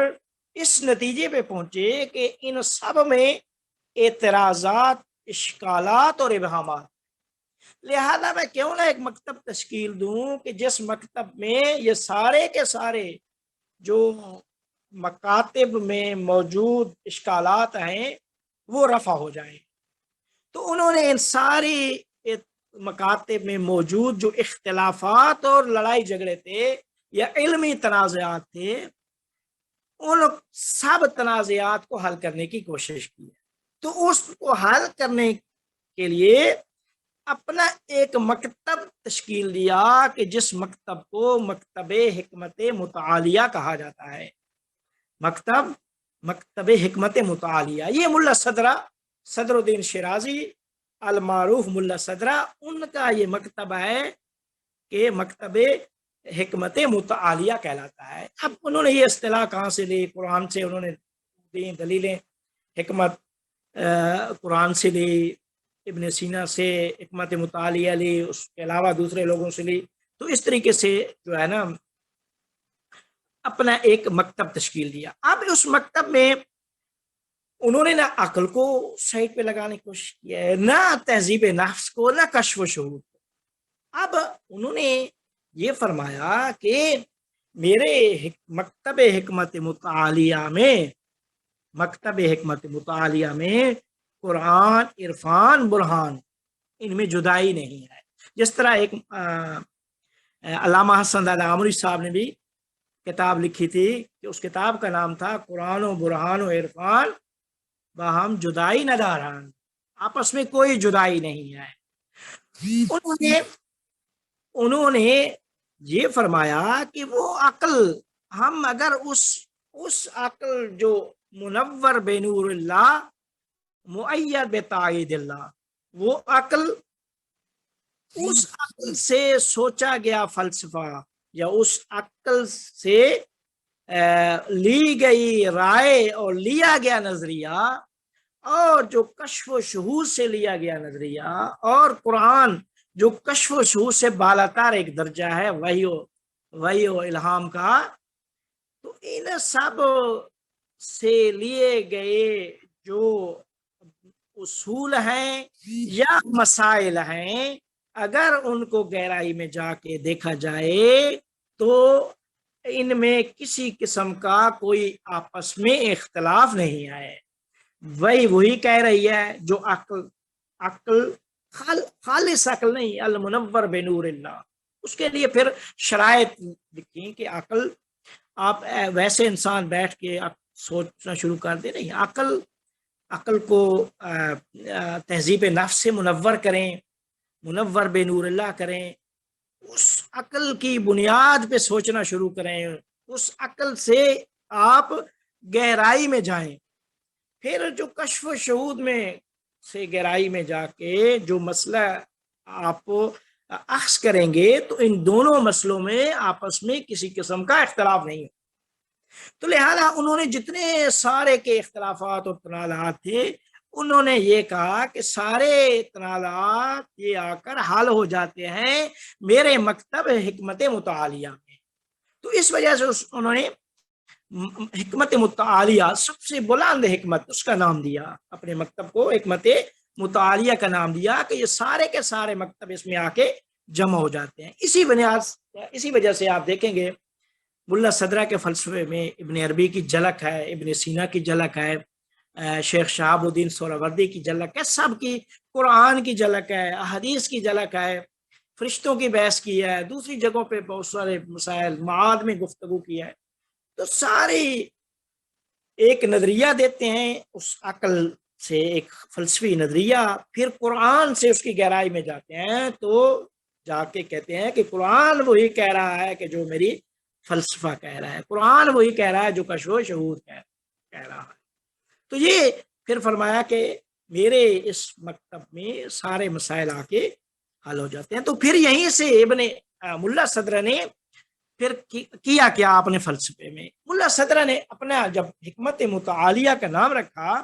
اس نتیجے پہ پہنچے کہ ان سب میں اعتراضات، اشکالات اور ابہامات، لہذا میں کیوں نہ ایک مکتب تشکیل دوں کہ جس مکتب میں یہ سارے کے سارے جو مکاتب میں موجود اشکالات ہیں وہ رفع ہو جائیں۔ تو انہوں نے ان ساری مکاتب میں موجود جو اختلافات اور لڑائی جھگڑے تھے یا علمی تنازعات تھے، ان سب تنازعات کو حل کرنے کی کوشش کی۔ تو اس کو حل کرنے کے لیے اپنا ایک مکتب تشکیل دیا کہ جس مکتب کو مکتب حکمت متعالیہ کہا جاتا ہے۔ مکتب حکمت متعالیہ، یہ ملا صدرہ، صدر الدین شیرازی المعروف ملا صدرہ، ان کا یہ مکتب ہے کہ مکتب حکمت متعالیہ کہلاتا ہے۔ اب انہوں نے یہ اصطلاح کہاں سے لی؟ قرآن سے انہوں نے دی دلیلیں، حکمت قرآن سے لی، ابن سینا سے حکمت متعالیہ لی، اس کے علاوہ دوسرے لوگوں سے لی۔ تو اس طریقے سے جو ہے نا اپنا ایک مکتب تشکیل دیا۔ اب اس مکتب میں انہوں نے نہ عقل کو سائڈ پہ لگانے کی کوشش کی ہے، نہ تہذیب نفس کو، نہ کشف و شہود کو۔ اب انہوں نے یہ فرمایا کہ میرے مکتب حکمت متعالیہ میں قرآن، عرفان، برہان، ان میں جدائی نہیں ہے۔ جس طرح ایک علامہ حسن دادا عامری صاحب نے بھی کتاب لکھی تھی کہ اس کتاب کا نام تھا قرآن و برہان و عرفان باہم جدائی نداران، آپس میں کوئی جدائی نہیں ہے۔ انہوں نے یہ فرمایا کہ وہ عقل، ہم اگر اس عقل جو منور بنور اللہ مؤید بتائید اللہ، وہ عقل، اس عقل سے سوچا گیا فلسفہ یا اس عقل سے لی گئی رائے اور لیا گیا نظریہ، اور جو کشف و شہود سے لیا گیا نظریہ، اور قرآن جو کشف و شہود سے بالاتر ایک درجہ ہے وحی و الہام کا، تو ان سب سے لیے گئے جو اصول ہیں یا مسائل ہیں، اگر ان کو گہرائی میں جا کے دیکھا جائے تو ان میں کسی قسم کا کوئی آپس میں اختلاف نہیں ہے۔ وہی کہہ رہی ہے جو عقل خالص عقل نہیں، المنور بنور اللہ، اس کے لیے پھر شرائط لکھی کہ عقل، آپ ویسے انسان بیٹھ کے آپ سوچنا شروع کر دیں نہیں، عقل کو تہذیب نفس سے منور کریں، منور بنور اللہ کریں، اس عقل کی بنیاد پہ سوچنا شروع کریں، اس عقل سے آپ گہرائی میں جائیں، پھر جو کشف و شہود میں سے گہرائی میں جا کے جو مسئلہ آپ اخذ کریں گے تو ان دونوں مسئلوں میں آپس میں کسی قسم کا اختلاف نہیں ہے۔ تو لہذا انہوں نے جتنے سارے کے اختلافات اور تنازعات تھے، انہوں نے یہ کہا کہ سارے تنازعات یہ آ کر حل ہو جاتے ہیں میرے مکتب حکمت متعالیہ میں۔ تو اس وجہ سے انہوں نے حکمت متعالیہ، سب سے بلند حکمت، اس کا نام دیا، اپنے مکتب کو حکمت متعالیہ کا نام دیا کہ یہ سارے کے سارے مکتب اس میں آ کے جمع ہو جاتے ہیں۔ اسی وجہ سے آپ دیکھیں گے ملا صدرہ کے فلسفے میں ابن عربی کی جھلک ہے، ابن سینا کی جھلک ہے، شیخ شہاب الدین سہروردی کی جھلک ہے، سب کی، قرآن کی جھلک ہے، احادیث کی جھلک ہے، فرشتوں کی بحث کی ہے، دوسری جگہوں پہ بہت سارے مسائل معاد میں گفتگو کی ہے۔ تو سارے ایک نظریہ دیتے ہیں اس عقل سے ایک فلسفی نظریہ، پھر قرآن سے اس کی گہرائی میں جاتے ہیں تو جا کے کہتے ہیں کہ قرآن وہی کہہ رہا ہے کہ جو میری فلسفہ کہہ رہا ہے، قرآن وہی کہہ رہا ہے جو کشف و شہود کہہ رہا ہے۔ تو یہ پھر فرمایا کہ میرے اس مکتب میں سارے مسائل آ کے حل ہو جاتے ہیں۔ تو پھر یہیں سے ابن ملا صدر نے پھر کیا کیا اپنے فلسفے میں، ملا صدر نے اپنا جب حکمت متعالیہ کا نام رکھا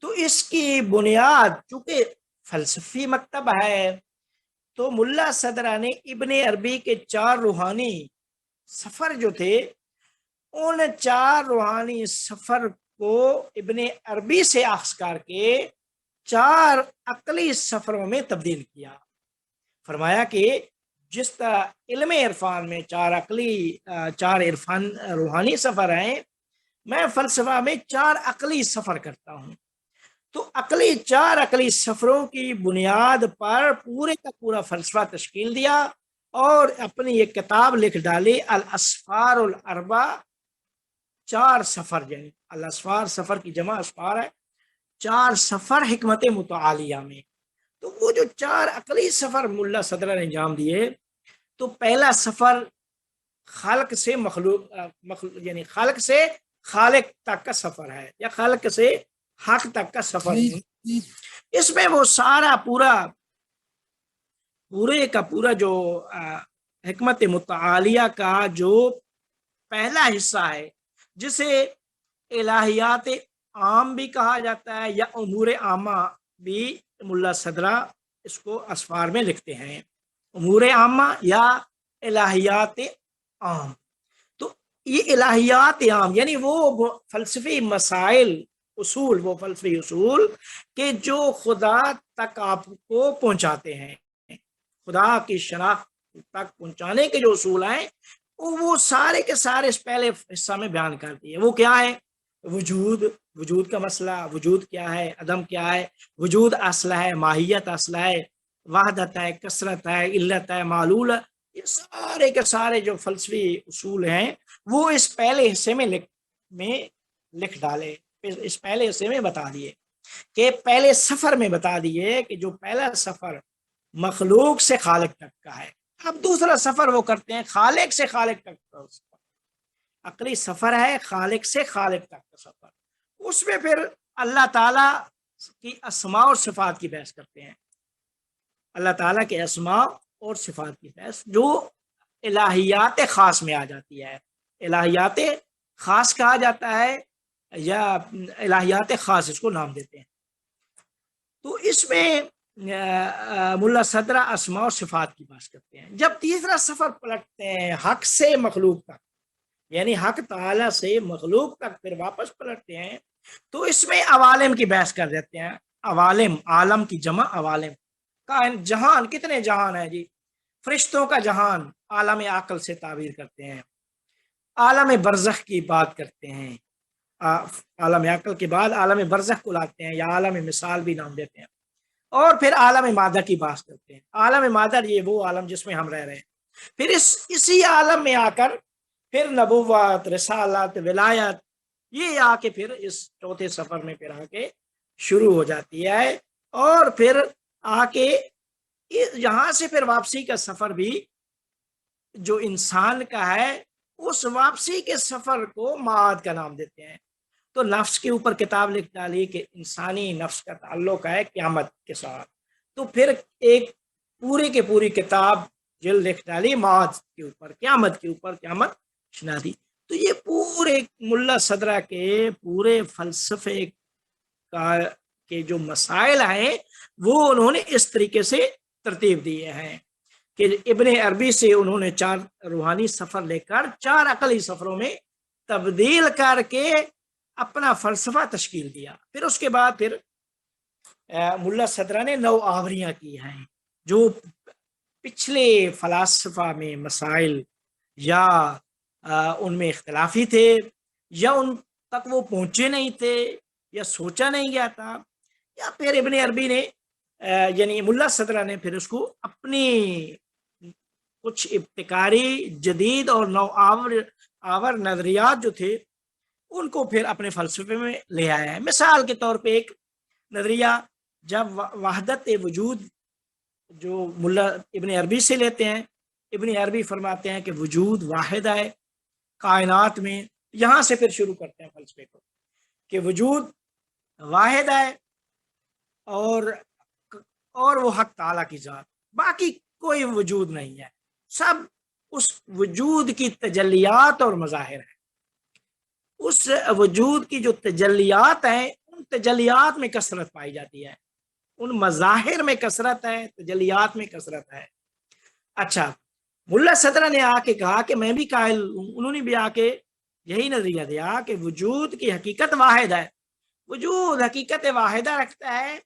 تو اس کی بنیاد، چونکہ فلسفی مکتب ہے، تو ملا صدر نے ابن عربی کے 4 روحانی سفر جو تھے، ان 4 روحانی سفر کو ابن عربی سے اخذ کر کے 4 عقلی سفروں میں تبدیل کیا۔ فرمایا کہ جس طرح علم عرفان میں 4 عرفان روحانی سفر ہیں، میں فلسفہ میں 4 عقلی سفر کرتا ہوں۔ تو 4 عقلی سفروں کی بنیاد پر پورے کا پورا فلسفہ تشکیل دیا اور اپنی ایک کتاب لکھ ڈالی، الاسفار الاربع، 4 سفر، یعنی الاسفار سفر کی جمع اسفار ہے، 4 سفر حکمت متعالیہ میں۔ تو وہ جو 4 عقلی سفر ملا صدر نے انجام دیے، تو پہلا سفر خالق سے مخلوق یعنی خالق سے خالق تک کا سفر ہے، یا خالق سے حق تک کا سفر ہے۔ اس میں وہ سارا پورے کا پورا جو حکمت متعالیہ کا جو پہلا حصہ ہے، جسے الہیات عام بھی کہا جاتا ہے یا امور عامہ بھی، ملا صدرہ اس کو اسفار میں لکھتے ہیں، امور عامہ یا الہیات عام۔ تو یہ الہیات عام یعنی وہ فلسفی مسائل، وہ فلسفی اصول کہ جو خدا تک آپ کو پہنچاتے ہیں، خدا کی شناخت تک پہنچانے کے جو اصول ہیں، وہ سارے کے سارے اس پہلے حصہ میں بیان کر دیے۔ وہ کیا ہے؟ وجود کا مسئلہ، وجود کیا ہے، عدم کیا ہے، وجود اصل ہے، ماہیت اصل ہے، وحدت ہے، کثرت ہے، علت ہے، معلول ہے، یہ سارے کے سارے جو فلسفی اصول ہیں وہ اس پہلے حصے میں لکھ ڈالے، اس پہلے حصے میں بتا دیے، کہ پہلے سفر میں بتا دیے کہ جو پہلا سفر مخلوق سے خالق تک کا ہے، اب دوسرا سفر وہ کرتے ہیں خالق سے خالق تک کا سفر، عقلی سفر ہے خالق سے خالق تک کا سفر۔ اس میں پھر اللہ تعالیٰ کی اسماء اور صفات کی بحث کرتے ہیں، اللہ تعالیٰ کے اسماء اور صفات کی بحث جو الہیات خاص میں آ جاتی ہے، الہیات خاص کہا جاتا ہے یا الہیات خاص اس کو نام دیتے ہیں۔ تو اس میں ملا صدر اسماء و صفات کی بات کرتے ہیں۔ جب تیسرا سفر پلٹتے ہیں حق سے مخلوق تک، یعنی حق تعالیٰ سے مخلوق تک پھر واپس پلٹتے ہیں، تو اس میں عوالم کی بحث کر دیتے ہیں۔ عوالم، عالم کی جمع عوالم، جہان، کتنے جہان ہیں جی؟ فرشتوں کا جہان عالم عقل سے تعبیر کرتے ہیں، عالم برزخ کی بات کرتے ہیں، عالم عقل کے بعد عالم برزخ کو لاتے ہیں یا عالم مثال بھی نام دیتے ہیں، اور پھر عالم مادہ کی بات کرتے ہیں۔ عالم مادہ یہ وہ عالم جس میں ہم رہ رہے ہیں، پھر اسی عالم میں آ کر پھر نبوت، رسالت، ولایت، یہ آ کے پھر اس چوتھے سفر میں پھر آ کے شروع ہو جاتی ہے، اور پھر آ کے یہاں سے پھر واپسی کا سفر بھی جو انسان کا ہے، اس واپسی کے سفر کو معاد کا نام دیتے ہیں۔ تو نفس کے اوپر کتاب لکھ ڈالی کہ انسانی نفس کا تعلق ہے قیامت کے ساتھ، تو پھر ایک پوری کی پوری کتاب جلد لکھ ڈالی معاد کے اوپر، قیامت کے اوپر، قیامت شنادی۔ تو یہ پورے ملا صدرہ کے پورے فلسفے کے جو مسائل ہیں وہ انہوں نے اس طریقے سے ترتیب دیے ہیں کہ ابن عربی سے انہوں نے 4 روحانی سفر لے کر 4 عقلی سفروں میں تبدیل کر کے اپنا فلسفہ تشکیل دیا۔ پھر اس کے بعد پھر ملا صدرہ نے 9 آوریاں کی ہیں، جو پچھلے فلاسفہ میں مسائل یا ان میں اختلافی تھے، یا ان تک وہ پہنچے نہیں تھے، یا سوچا نہیں گیا تھا، یا پھر ابن عربی نے یعنی ملا صدرہ نے پھر اس کو اپنی کچھ ابتکاری، جدید اور نوآور نظریات جو تھے ان کو پھر اپنے فلسفے میں لے آیا ہے۔ مثال کے طور پہ ایک نظریہ جب وحدت وجود جو ملا ابن عربی سے لیتے ہیں، ابن عربی فرماتے ہیں کہ وجود واحد ہے کائنات میں، یہاں سے پھر شروع کرتے ہیں فلسفے کو کہ وجود واحد ہے اور وہ حق تعالیٰ کی ذات، باقی کوئی وجود نہیں ہے، سب اس وجود کی تجلیات اور مظاہر ہیں۔ اس وجود کی جو تجلیات ہیں ان تجلیات میں کثرت پائی جاتی ہے، ان مظاہر میں کثرت ہے، تجلیات میں کثرت ہے۔ اچھا، ملا صدرہ نے آ کے کہا کہ میں بھی قائل ہوں، انہوں نے بھی آ کے یہی نظریہ دیا کہ وجود کی حقیقت واحد ہے، وجود حقیقت واحدہ رکھتا ہے،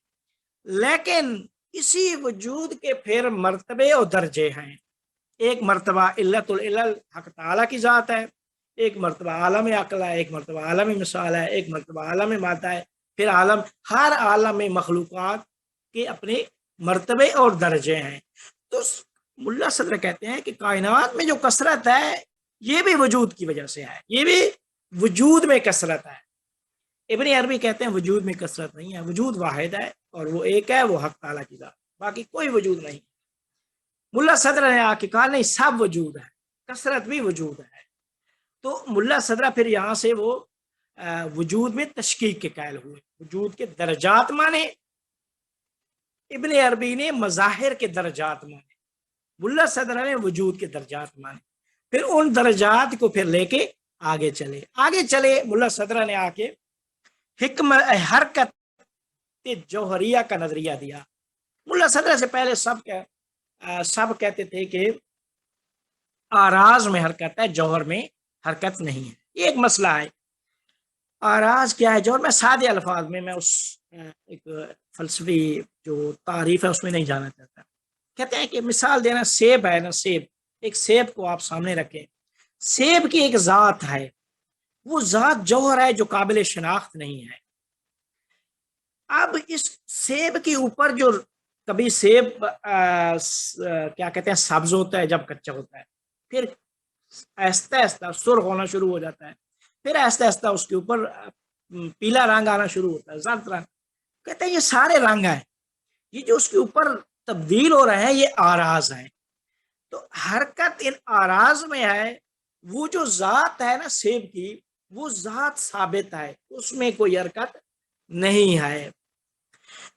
لیکن اسی وجود کے پھر مرتبے اور درجے ہیں۔ ایک مرتبہ علت العلل حق تعالیٰ کی ذات ہے، ایک مرتبہ عالم عقل ہے، ایک مرتبہ عالم مثال ہے، ایک مرتبہ عالم مادہ ہے، پھر ہر عالم مخلوقات کے اپنے مرتبے اور درجے ہیں۔ تو ملا صدر کہتے ہیں کہ کائنات میں جو کثرت ہے یہ بھی وجود کی وجہ سے ہے، یہ بھی وجود میں کثرت ہے۔ ابن عربی کہتے ہیں وجود میں کثرت نہیں ہے، وجود واحد ہے اور وہ ایک ہے، وہ حق تعالیٰ کی ذات، باقی کوئی وجود نہیں۔ ملا صدر نے آ کے کہا نہیں، سب وجود ہے، کثرت بھی وجود ہے۔ تو ملا صدر پھر یہاں سے وہ وجود میں تشکیک کے قائل ہوئے، وجود کے درجات مانے، ابن عربی نے مظاہر کے درجات مانے، ملا صدر نے وجود کے درجات مانے، پھر ان درجات کو پھر لے کے آگے چلے۔ ملا صدر نے آ کے حرکت جوہریہ کا نظریہ دیا۔ ملا صدر سے پہلے سب کہتے تھے کہ آراز میں حرکت ہے، جوہر میں حرکت نہیں ہے، یہ ایک مسئلہ ہے۔ آراز کیا ہے، جوہر میں سادے الفاظ میں اس ایک فلسفی جو تعریف ہے اس میں نہیں جانا چاہتا۔ کہتے ہیں کہ مثال دینا، سیب ہے نا، ایک سیب کو آپ سامنے رکھیں، سیب کی ایک ذات ہے، وہ ذات جوہر ہے جو قابل شناخت نہیں ہے۔ اب اس سیب کے اوپر جو کبھی سیب کیا کہتے ہیں سبز ہوتا ہے جب کچا ہوتا ہے، پھر آہستہ آہستہ سرخ ہونا شروع ہو جاتا ہے، پھر آہستہ آہستہ اس کے اوپر پیلا رنگ آنا شروع ہوتا ہے، زرد رنگ۔ کہتے ہیں یہ سارے رنگ ہیں، یہ جو اس کے اوپر تبدیل ہو رہے ہیں یہ آراز ہیں۔ تو حرکت ان آراز میں ہے، وہ جو ذات ہے نا سیب کی، وہ ذات ثابت ہے، اس میں کوئی حرکت نہیں ہے۔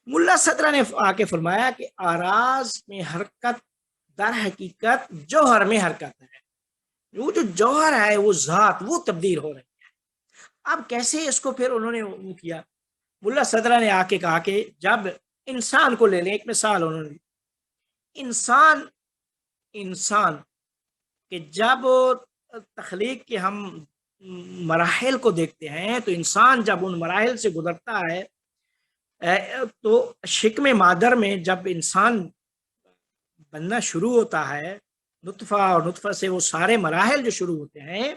ملا صدر نے آ کے فرمایا کہ آراز میں حرکت در حقیقت جوہر میں حرکت ہے، وہ جو جوہر ہے وہ ذات وہ تبدیل ہو رہی ہے۔ اب کیسے اس کو پھر انہوں نے وہ کیا، ملا صدر نے آ کے کہا کہ جب انسان کو لے لیں، ایک مثال انہوں نے، انسان کہ جب تخلیق کے ہم مراحل کو دیکھتے ہیں تو انسان جب ان مراحل سے گزرتا ہے تو شکم مادر میں جب انسان بننا شروع ہوتا ہے، نطفہ اور نطفہ سے وہ سارے مراحل جو شروع ہوتے ہیں،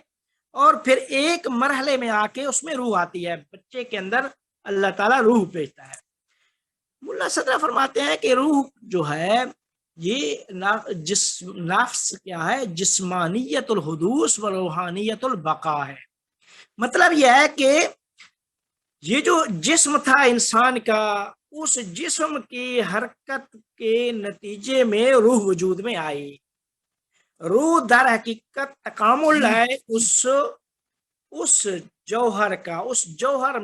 اور پھر ایک مرحلے میں آ کے اس میں روح آتی ہے، بچے کے اندر اللہ تعالیٰ روح بھیجتا ہے۔ ملا صدر فرماتے ہیں کہ روح جو ہے یہ نفس کیا ہے، جسمانیت الحدوث و روحانیت البقا ہے۔ مطلب یہ ہے کہ یہ جو جسم تھا انسان کا، اس جسم کی حرکت کے نتیجے میں روح وجود میں آئی۔ روح در حقیقت تکامل ہے اس جوہر کا، اس جوہر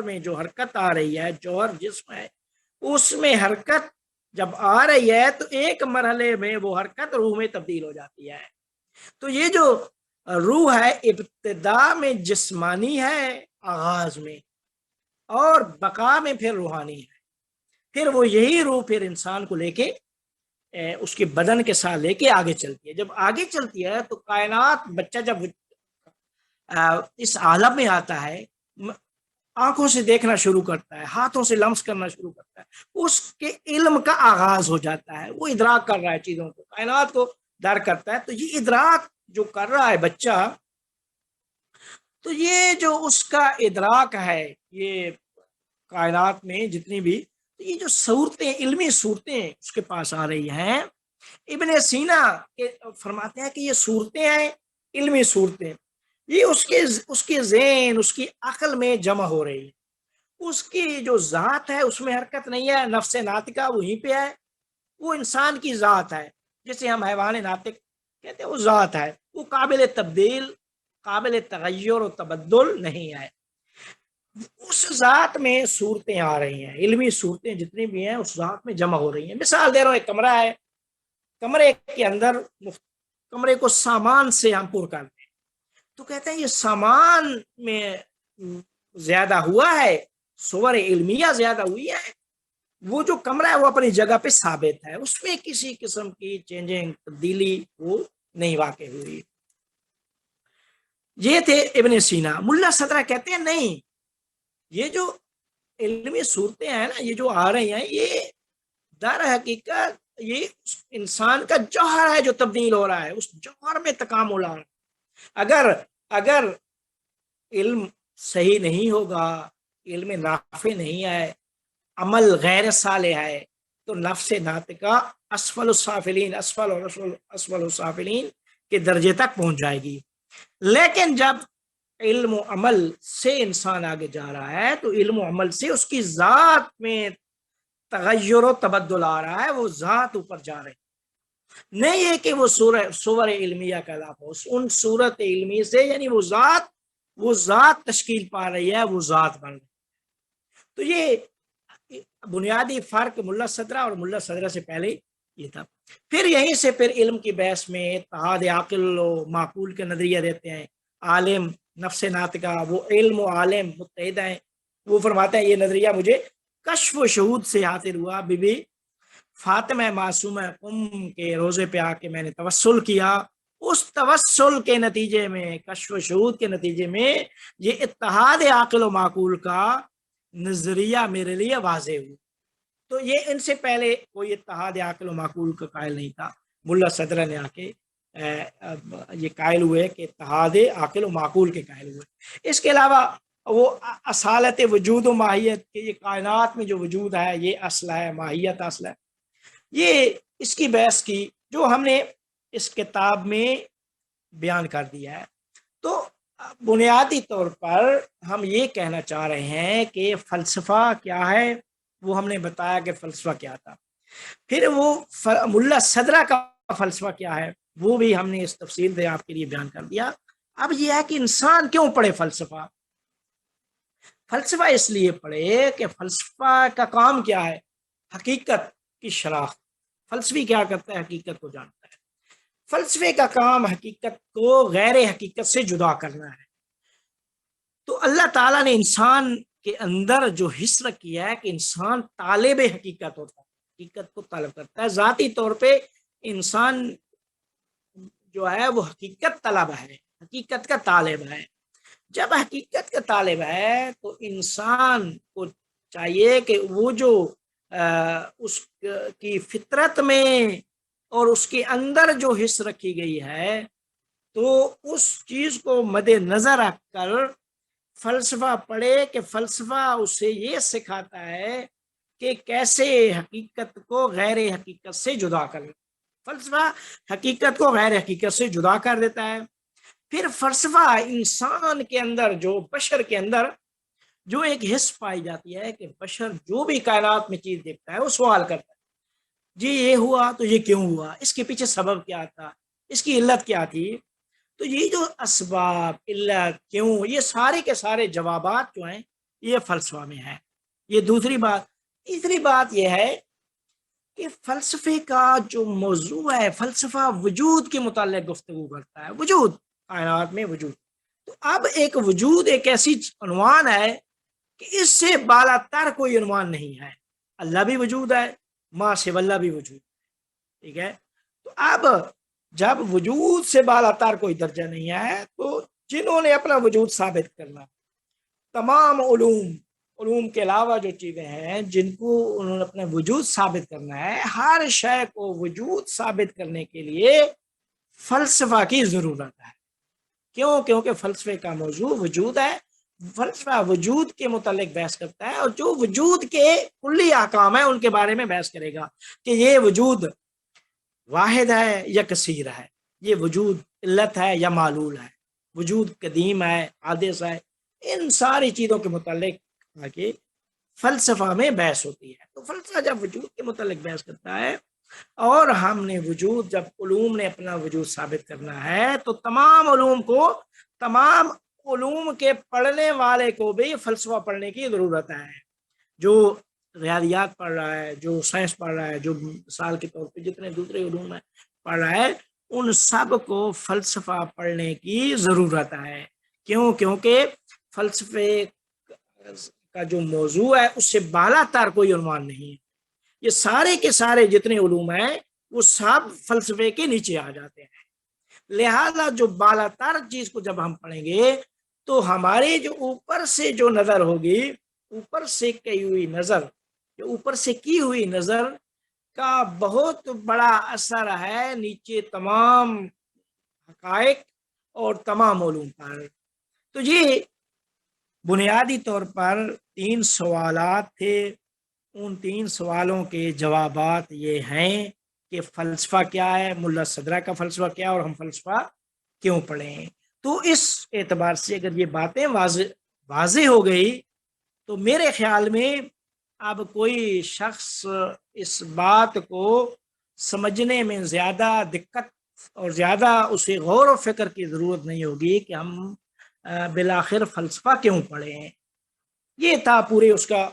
میں جو حرکت آ رہی ہے، جوہر جسم ہے، اس میں حرکت جب آ رہی ہے تو ایک مرحلے میں وہ حرکت روح میں تبدیل ہو جاتی ہے۔ تو یہ جو روح ہے ابتدا میں جسمانی ہے، آغاز میں، اور بقا میں پھر روحانی ہے۔ پھر وہ یہی روح پھر انسان کو لے کے اس کے بدن کے ساتھ لے کے آگے چلتی ہے۔ جب آگے چلتی ہے تو کائنات، بچہ جب اس عالم میں آتا ہے، آنکھوں سے دیکھنا شروع کرتا ہے، ہاتھوں سے لمس کرنا شروع کرتا ہے، اس کے علم کا آغاز ہو جاتا ہے، وہ ادراک کر رہا ہے چیزوں کو، کائنات کو درک کرتا ہے۔ تو یہ ادراک جو کر رہا ہے بچہ، تو یہ جو اس کا ادراک ہے، یہ کائنات میں جتنی بھی یہ جو صورتیں، علمی صورتیں اس کے پاس آ رہی ہیں، ابن سینا فرماتے ہیں کہ یہ صورتیں ہیں، علمی صورتیں، یہ اس کے ذہن، اس کی عقل میں جمع ہو رہی ہے۔ اس کی جو ذات ہے اس میں حرکت نہیں ہے، نفس ناطقہ وہیں پہ ہے، وہ انسان کی ذات ہے، جسے ہم حیوان ناطق کہتے ہیں، وہ ذات ہے، وہ قابل تبدیل، قابل تغیر و تبدل نہیں ہے۔ اس ذات میں صورتیں آ رہی ہیں، علمی صورتیں جتنی بھی ہیں اس ذات میں جمع ہو رہی ہیں۔ مثال دے رہا ہوں، ایک کمرہ ہے، کمرے کے اندر کمرے کو سامان سے ہم پر کرتے ہیں، تو کہتے ہیں یہ سامان میں زیادہ ہوا ہے، صور علمیہ زیادہ ہوئی ہے، وہ جو کمرہ ہے وہ اپنی جگہ پہ ثابت ہے، اس میں کسی قسم کی چینجنگ، تبدیلی وہ نہیں واقع ہوئی۔ یہ تھے ابن سینا۔ ملا صدرہ کہتے ہیں نہیں، یہ جو علمی صورتیں ہیں نا، یہ جو آ رہی ہیں، یہ در حقیقت یہ انسان کا جوہر ہے جو تبدیل ہو رہا ہے، اس جوہر میں تکامل آ رہا ہے۔ اگر علم صحیح نہیں ہوگا، علم نافع نہیں ہے، عمل غیر صالح ہے، تو نفس ناطقہ اسفل السافلین، اسفل السافلین کے درجے تک پہنچ جائے گی۔ لیکن جب علم و عمل سے انسان آگے جا رہا ہے تو علم و عمل سے اس کی ذات میں تغیر و تبدل آ رہا ہے، وہ ذات اوپر جا رہی، نہیں ہے کہ وہ صور علمیہ کا علاقہ ہو، ان صورت علمی سے، یعنی وہ ذات تشکیل پا رہی ہے، وہ ذات بن رہی ہے۔ تو یہ بنیادی فرق ملا صدرہ اور ملا صدرہ سے پہلے یہ تھا۔ پھر یہیں سے پھر علم کی بحث میں اتحاد عاقل و معقول کے نظریہ دیتے ہیں۔ عالم، نفس ناطقہ، وہ علم و عالم متحد ہیں۔ وہ فرماتے ہیں یہ نظریہ مجھے کشف و شہود سے حاصل ہوا، بی بی فاطمہ معصومہ کے روزے پہ آ کے میں نے توسل کیا، اس توسل کے نتیجے میں، کشف و شہود کے نتیجے میں یہ اتحاد عاقل و معقول کا نظریہ میرے لیے واضح ہوا۔ تو یہ ان سے پہلے کوئی اتحاد عاقل و معقول کا قائل نہیں تھا، ملا صدرہ نے آ کے یہ قائل ہوئے کہ اتحاد عاقل و معقول کے قائل ہوئے۔ اس کے علاوہ وہ اصالت وجود و ماہیت کہ یہ کائنات میں جو وجود ہے یہ اصل ہے، ماہیت اصل ہے، یہ اس کی بحث کی جو ہم نے اس کتاب میں بیان کر دیا ہے۔ تو بنیادی طور پر ہم یہ کہنا چاہ رہے ہیں کہ فلسفہ کیا ہے، وہ ہم نے بتایا کہ فلسفہ کیا تھا۔ پھر وہ ملا صدرہ کا فلسفہ کیا ہے وہ بھی ہم نے اس تفصیل سے آپ کے لیے بیان کر دیا۔ اب یہ ہے کہ انسان کیوں پڑھے فلسفہ؟ فلسفہ اس لیے پڑھے کہ فلسفہ کا کام کیا ہے؟ حقیقت کی شناخت۔ فلسفی کیا کرتا ہے؟ حقیقت کو جانتا ہے۔ فلسفے کا کام حقیقت کو غیر حقیقت سے جدا کرنا ہے۔ تو اللہ تعالیٰ نے انسان کے اندر جو حصہ کیا ہے کہ انسان طالب حقیقت ہوتا ہے، حقیقت کو طلب کرتا ہے، ذاتی طور پہ انسان جو ہے وہ حقیقت طلب ہے، حقیقت کا طالب ہے۔ جب حقیقت کا طالب ہے تو انسان کو چاہیے کہ وہ جو اس کی فطرت میں اور اس کے اندر جو حص رکھی گئی ہے تو اس چیز کو مد نظر رکھ کر فلسفہ پڑھے کہ فلسفہ اسے یہ سکھاتا ہے کہ کیسے حقیقت کو غیر حقیقت سے جدا کرنا۔ فلسفہ حقیقت کو غیر حقیقت سے جدا کر دیتا ہے۔ پھر فلسفہ انسان کے اندر، جو بشر کے اندر جو ایک حس پائی جاتی ہے کہ بشر جو بھی کائنات میں چیز دیکھتا ہے وہ سوال کرتا ہے، جی یہ ہوا تو یہ کیوں ہوا، اس کے پیچھے سبب کیا تھا، اس کی علت کیا تھی۔ تو یہ جو اسباب، علت، کیوں، یہ سارے کے سارے جوابات جو ہیں یہ فلسفہ میں ہے۔ یہ دوسری بات۔ تیسری بات یہ ہے کہ فلسفے کا جو موضوع ہے، فلسفہ وجود کے متعلق گفتگو کرتا ہے، وجود، کائنات میں وجود۔ تو اب ایک وجود ایک ایسی عنوان ہے کہ اس سے بالا تر کوئی عنوان نہیں ہے۔ اللہ بھی وجود ہے، ما سوی اللہ بھی وجود، ٹھیک ہے۔ تو اب جب وجود سے بالا تر کوئی درجہ نہیں ہے تو جنہوں نے اپنا وجود ثابت کرنا، تمام علوم کے علاوہ جو چیزیں ہیں جن کو انہوں نے اپنا وجود ثابت کرنا ہے، ہر شے کو وجود ثابت کرنے کے لیے فلسفہ کی ضرورت ہے۔ کیوں؟ کیونکہ فلسفے کا موضوع وجود ہے۔ فلسفہ وجود کے متعلق بحث کرتا ہے اور جو وجود کے کلی احکام ہیں ان کے بارے میں بحث کرے گا کہ یہ وجود واحد ہے یا کثیر ہے، یہ وجود علت ہے یا معلول ہے، وجود قدیم ہے، حادث ہے، ان ساری چیزوں کے متعلق آگے فلسفہ میں بحث ہوتی ہے. تو فلسفہ جب وجود کے متعلق بحث کرتا ہے اور ہم نے وجود، جب علوم نے اپنا وجود ثابت کرنا ہے تو تمام علوم کو، تمام علوم کے پڑھنے والے کو بھی فلسفہ پڑھنے کی ضرورت ہے. جو ریاضیات پڑھ رہا ہے، جو سائنس پڑھ رہا ہے، جو مثال کے طور پہ جتنے دوسرے علوم میں پڑھ رہا ہے، ان سب کو فلسفہ پڑھنے کی ضرورت ہے. کیوں؟ کیونکہ فلسفے کا جو موضوع ہے اس سے بالا تر کوئی عنوان نہیں ہے. یہ سارے کے سارے جتنے علوم ہیں وہ سب فلسفے کے نیچے آ جاتے ہیں. لہذا جو بالا تر چیز کو جب ہم پڑھیں گے تو ہمارے جو اوپر سے جو نظر ہوگی، اوپر سے کی ہوئی نظر، جو اوپر سے کی ہوئی نظر کا بہت بڑا اثر ہے نیچے تمام حقائق اور تمام علوم پر. تو یہ بنیادی طور پر 3 سوالات تھے. ان 3 سوالوں کے جوابات یہ ہیں کہ فلسفہ کیا ہے، ملا صدرہ کا فلسفہ کیا ہے، اور ہم فلسفہ کیوں پڑھیں. تو اس اعتبار سے اگر یہ باتیں واضح ہو گئی تو میرے خیال میں اب کوئی شخص اس بات کو سمجھنے میں زیادہ دقت اور زیادہ اسے غور و فکر کی ضرورت نہیں ہوگی کہ ہم بالآخر فلسفہ کیوں پڑھیں. یہ تھا پورے اس کا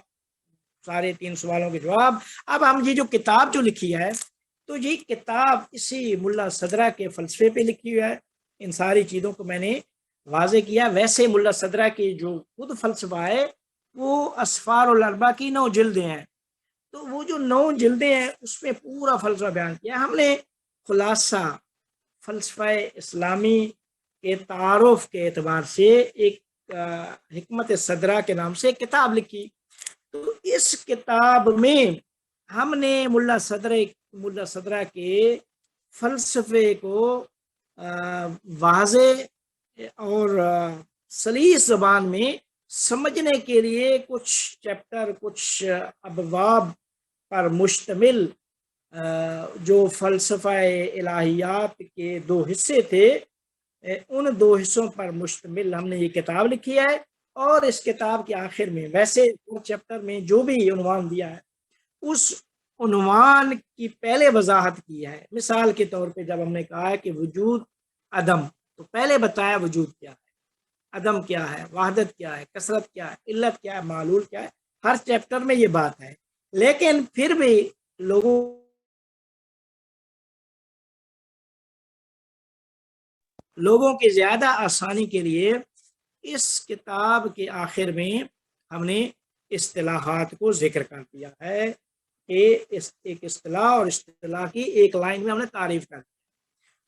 سارے 3 سوالوں کے جواب. اب ہم یہ جو کتاب جو لکھی ہے تو یہ کتاب اسی ملا صدرہ کے فلسفے پہ لکھی ہوئی ہے. ان ساری چیزوں کو میں نے واضح کیا. ویسے ملا صدرہ کی جو خود فلسفہ ہے وہ اسفار الاربع کی 9 جلدیں ہیں. تو وہ جو 9 جلدیں ہیں اس میں پورا فلسفہ بیان کیا. ہم نے خلاصہ فلسفہ اسلامی کے تعارف کے اعتبار سے ایک حکمت صدرہ کے نام سے کتاب لکھی. تو اس کتاب میں ہم نے ملا صدرہ کے فلسفے کو واضح اور سلیس زبان میں سمجھنے کے لیے کچھ چیپٹر، کچھ ابواب پر مشتمل جو فلسفہ الہیات کے 2 حصے تھے، ان 2 حصوں پر مشتمل ہم نے یہ کتاب لکھی ہے. اور اس کتاب کے آخر میں ویسے چیپٹر میں جو بھی عنوان دیا ہے اس عنوان کی پہلے وضاحت کی ہے. مثال کے طور پہ جب ہم نے کہا ہے کہ وجود عدم، تو پہلے بتایا وجود کیا ہے، عدم کیا ہے، وحدت کیا ہے، کثرت کیا ہے، علت کیا ہے، معلول کیا ہے. ہر چیپٹر میں یہ بات ہے. لیکن پھر بھی لوگوں کی زیادہ آسانی کے لیے اس کتاب کے آخر میں ہم نے اصطلاحات کو ذکر کر دیا ہے کہ ایک اصطلاح اور اصطلاح کی ایک لائن میں ہم نے تعریف کر دی.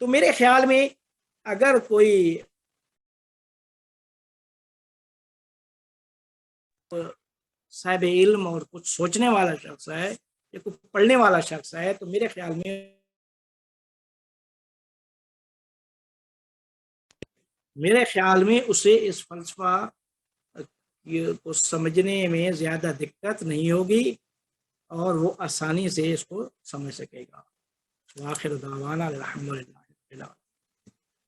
تو میرے خیال میں اگر کوئی صاحب علم اور کچھ سوچنے والا شخص ہے یا کچھ پڑھنے والا شخص ہے تو میرے خیال میں اسے اس فلسفہ کو سمجھنے میں زیادہ دقت نہیں ہوگی اور وہ آسانی سے اس کو سمجھ سکے گا. وآخر دعوانا الحمدللہ.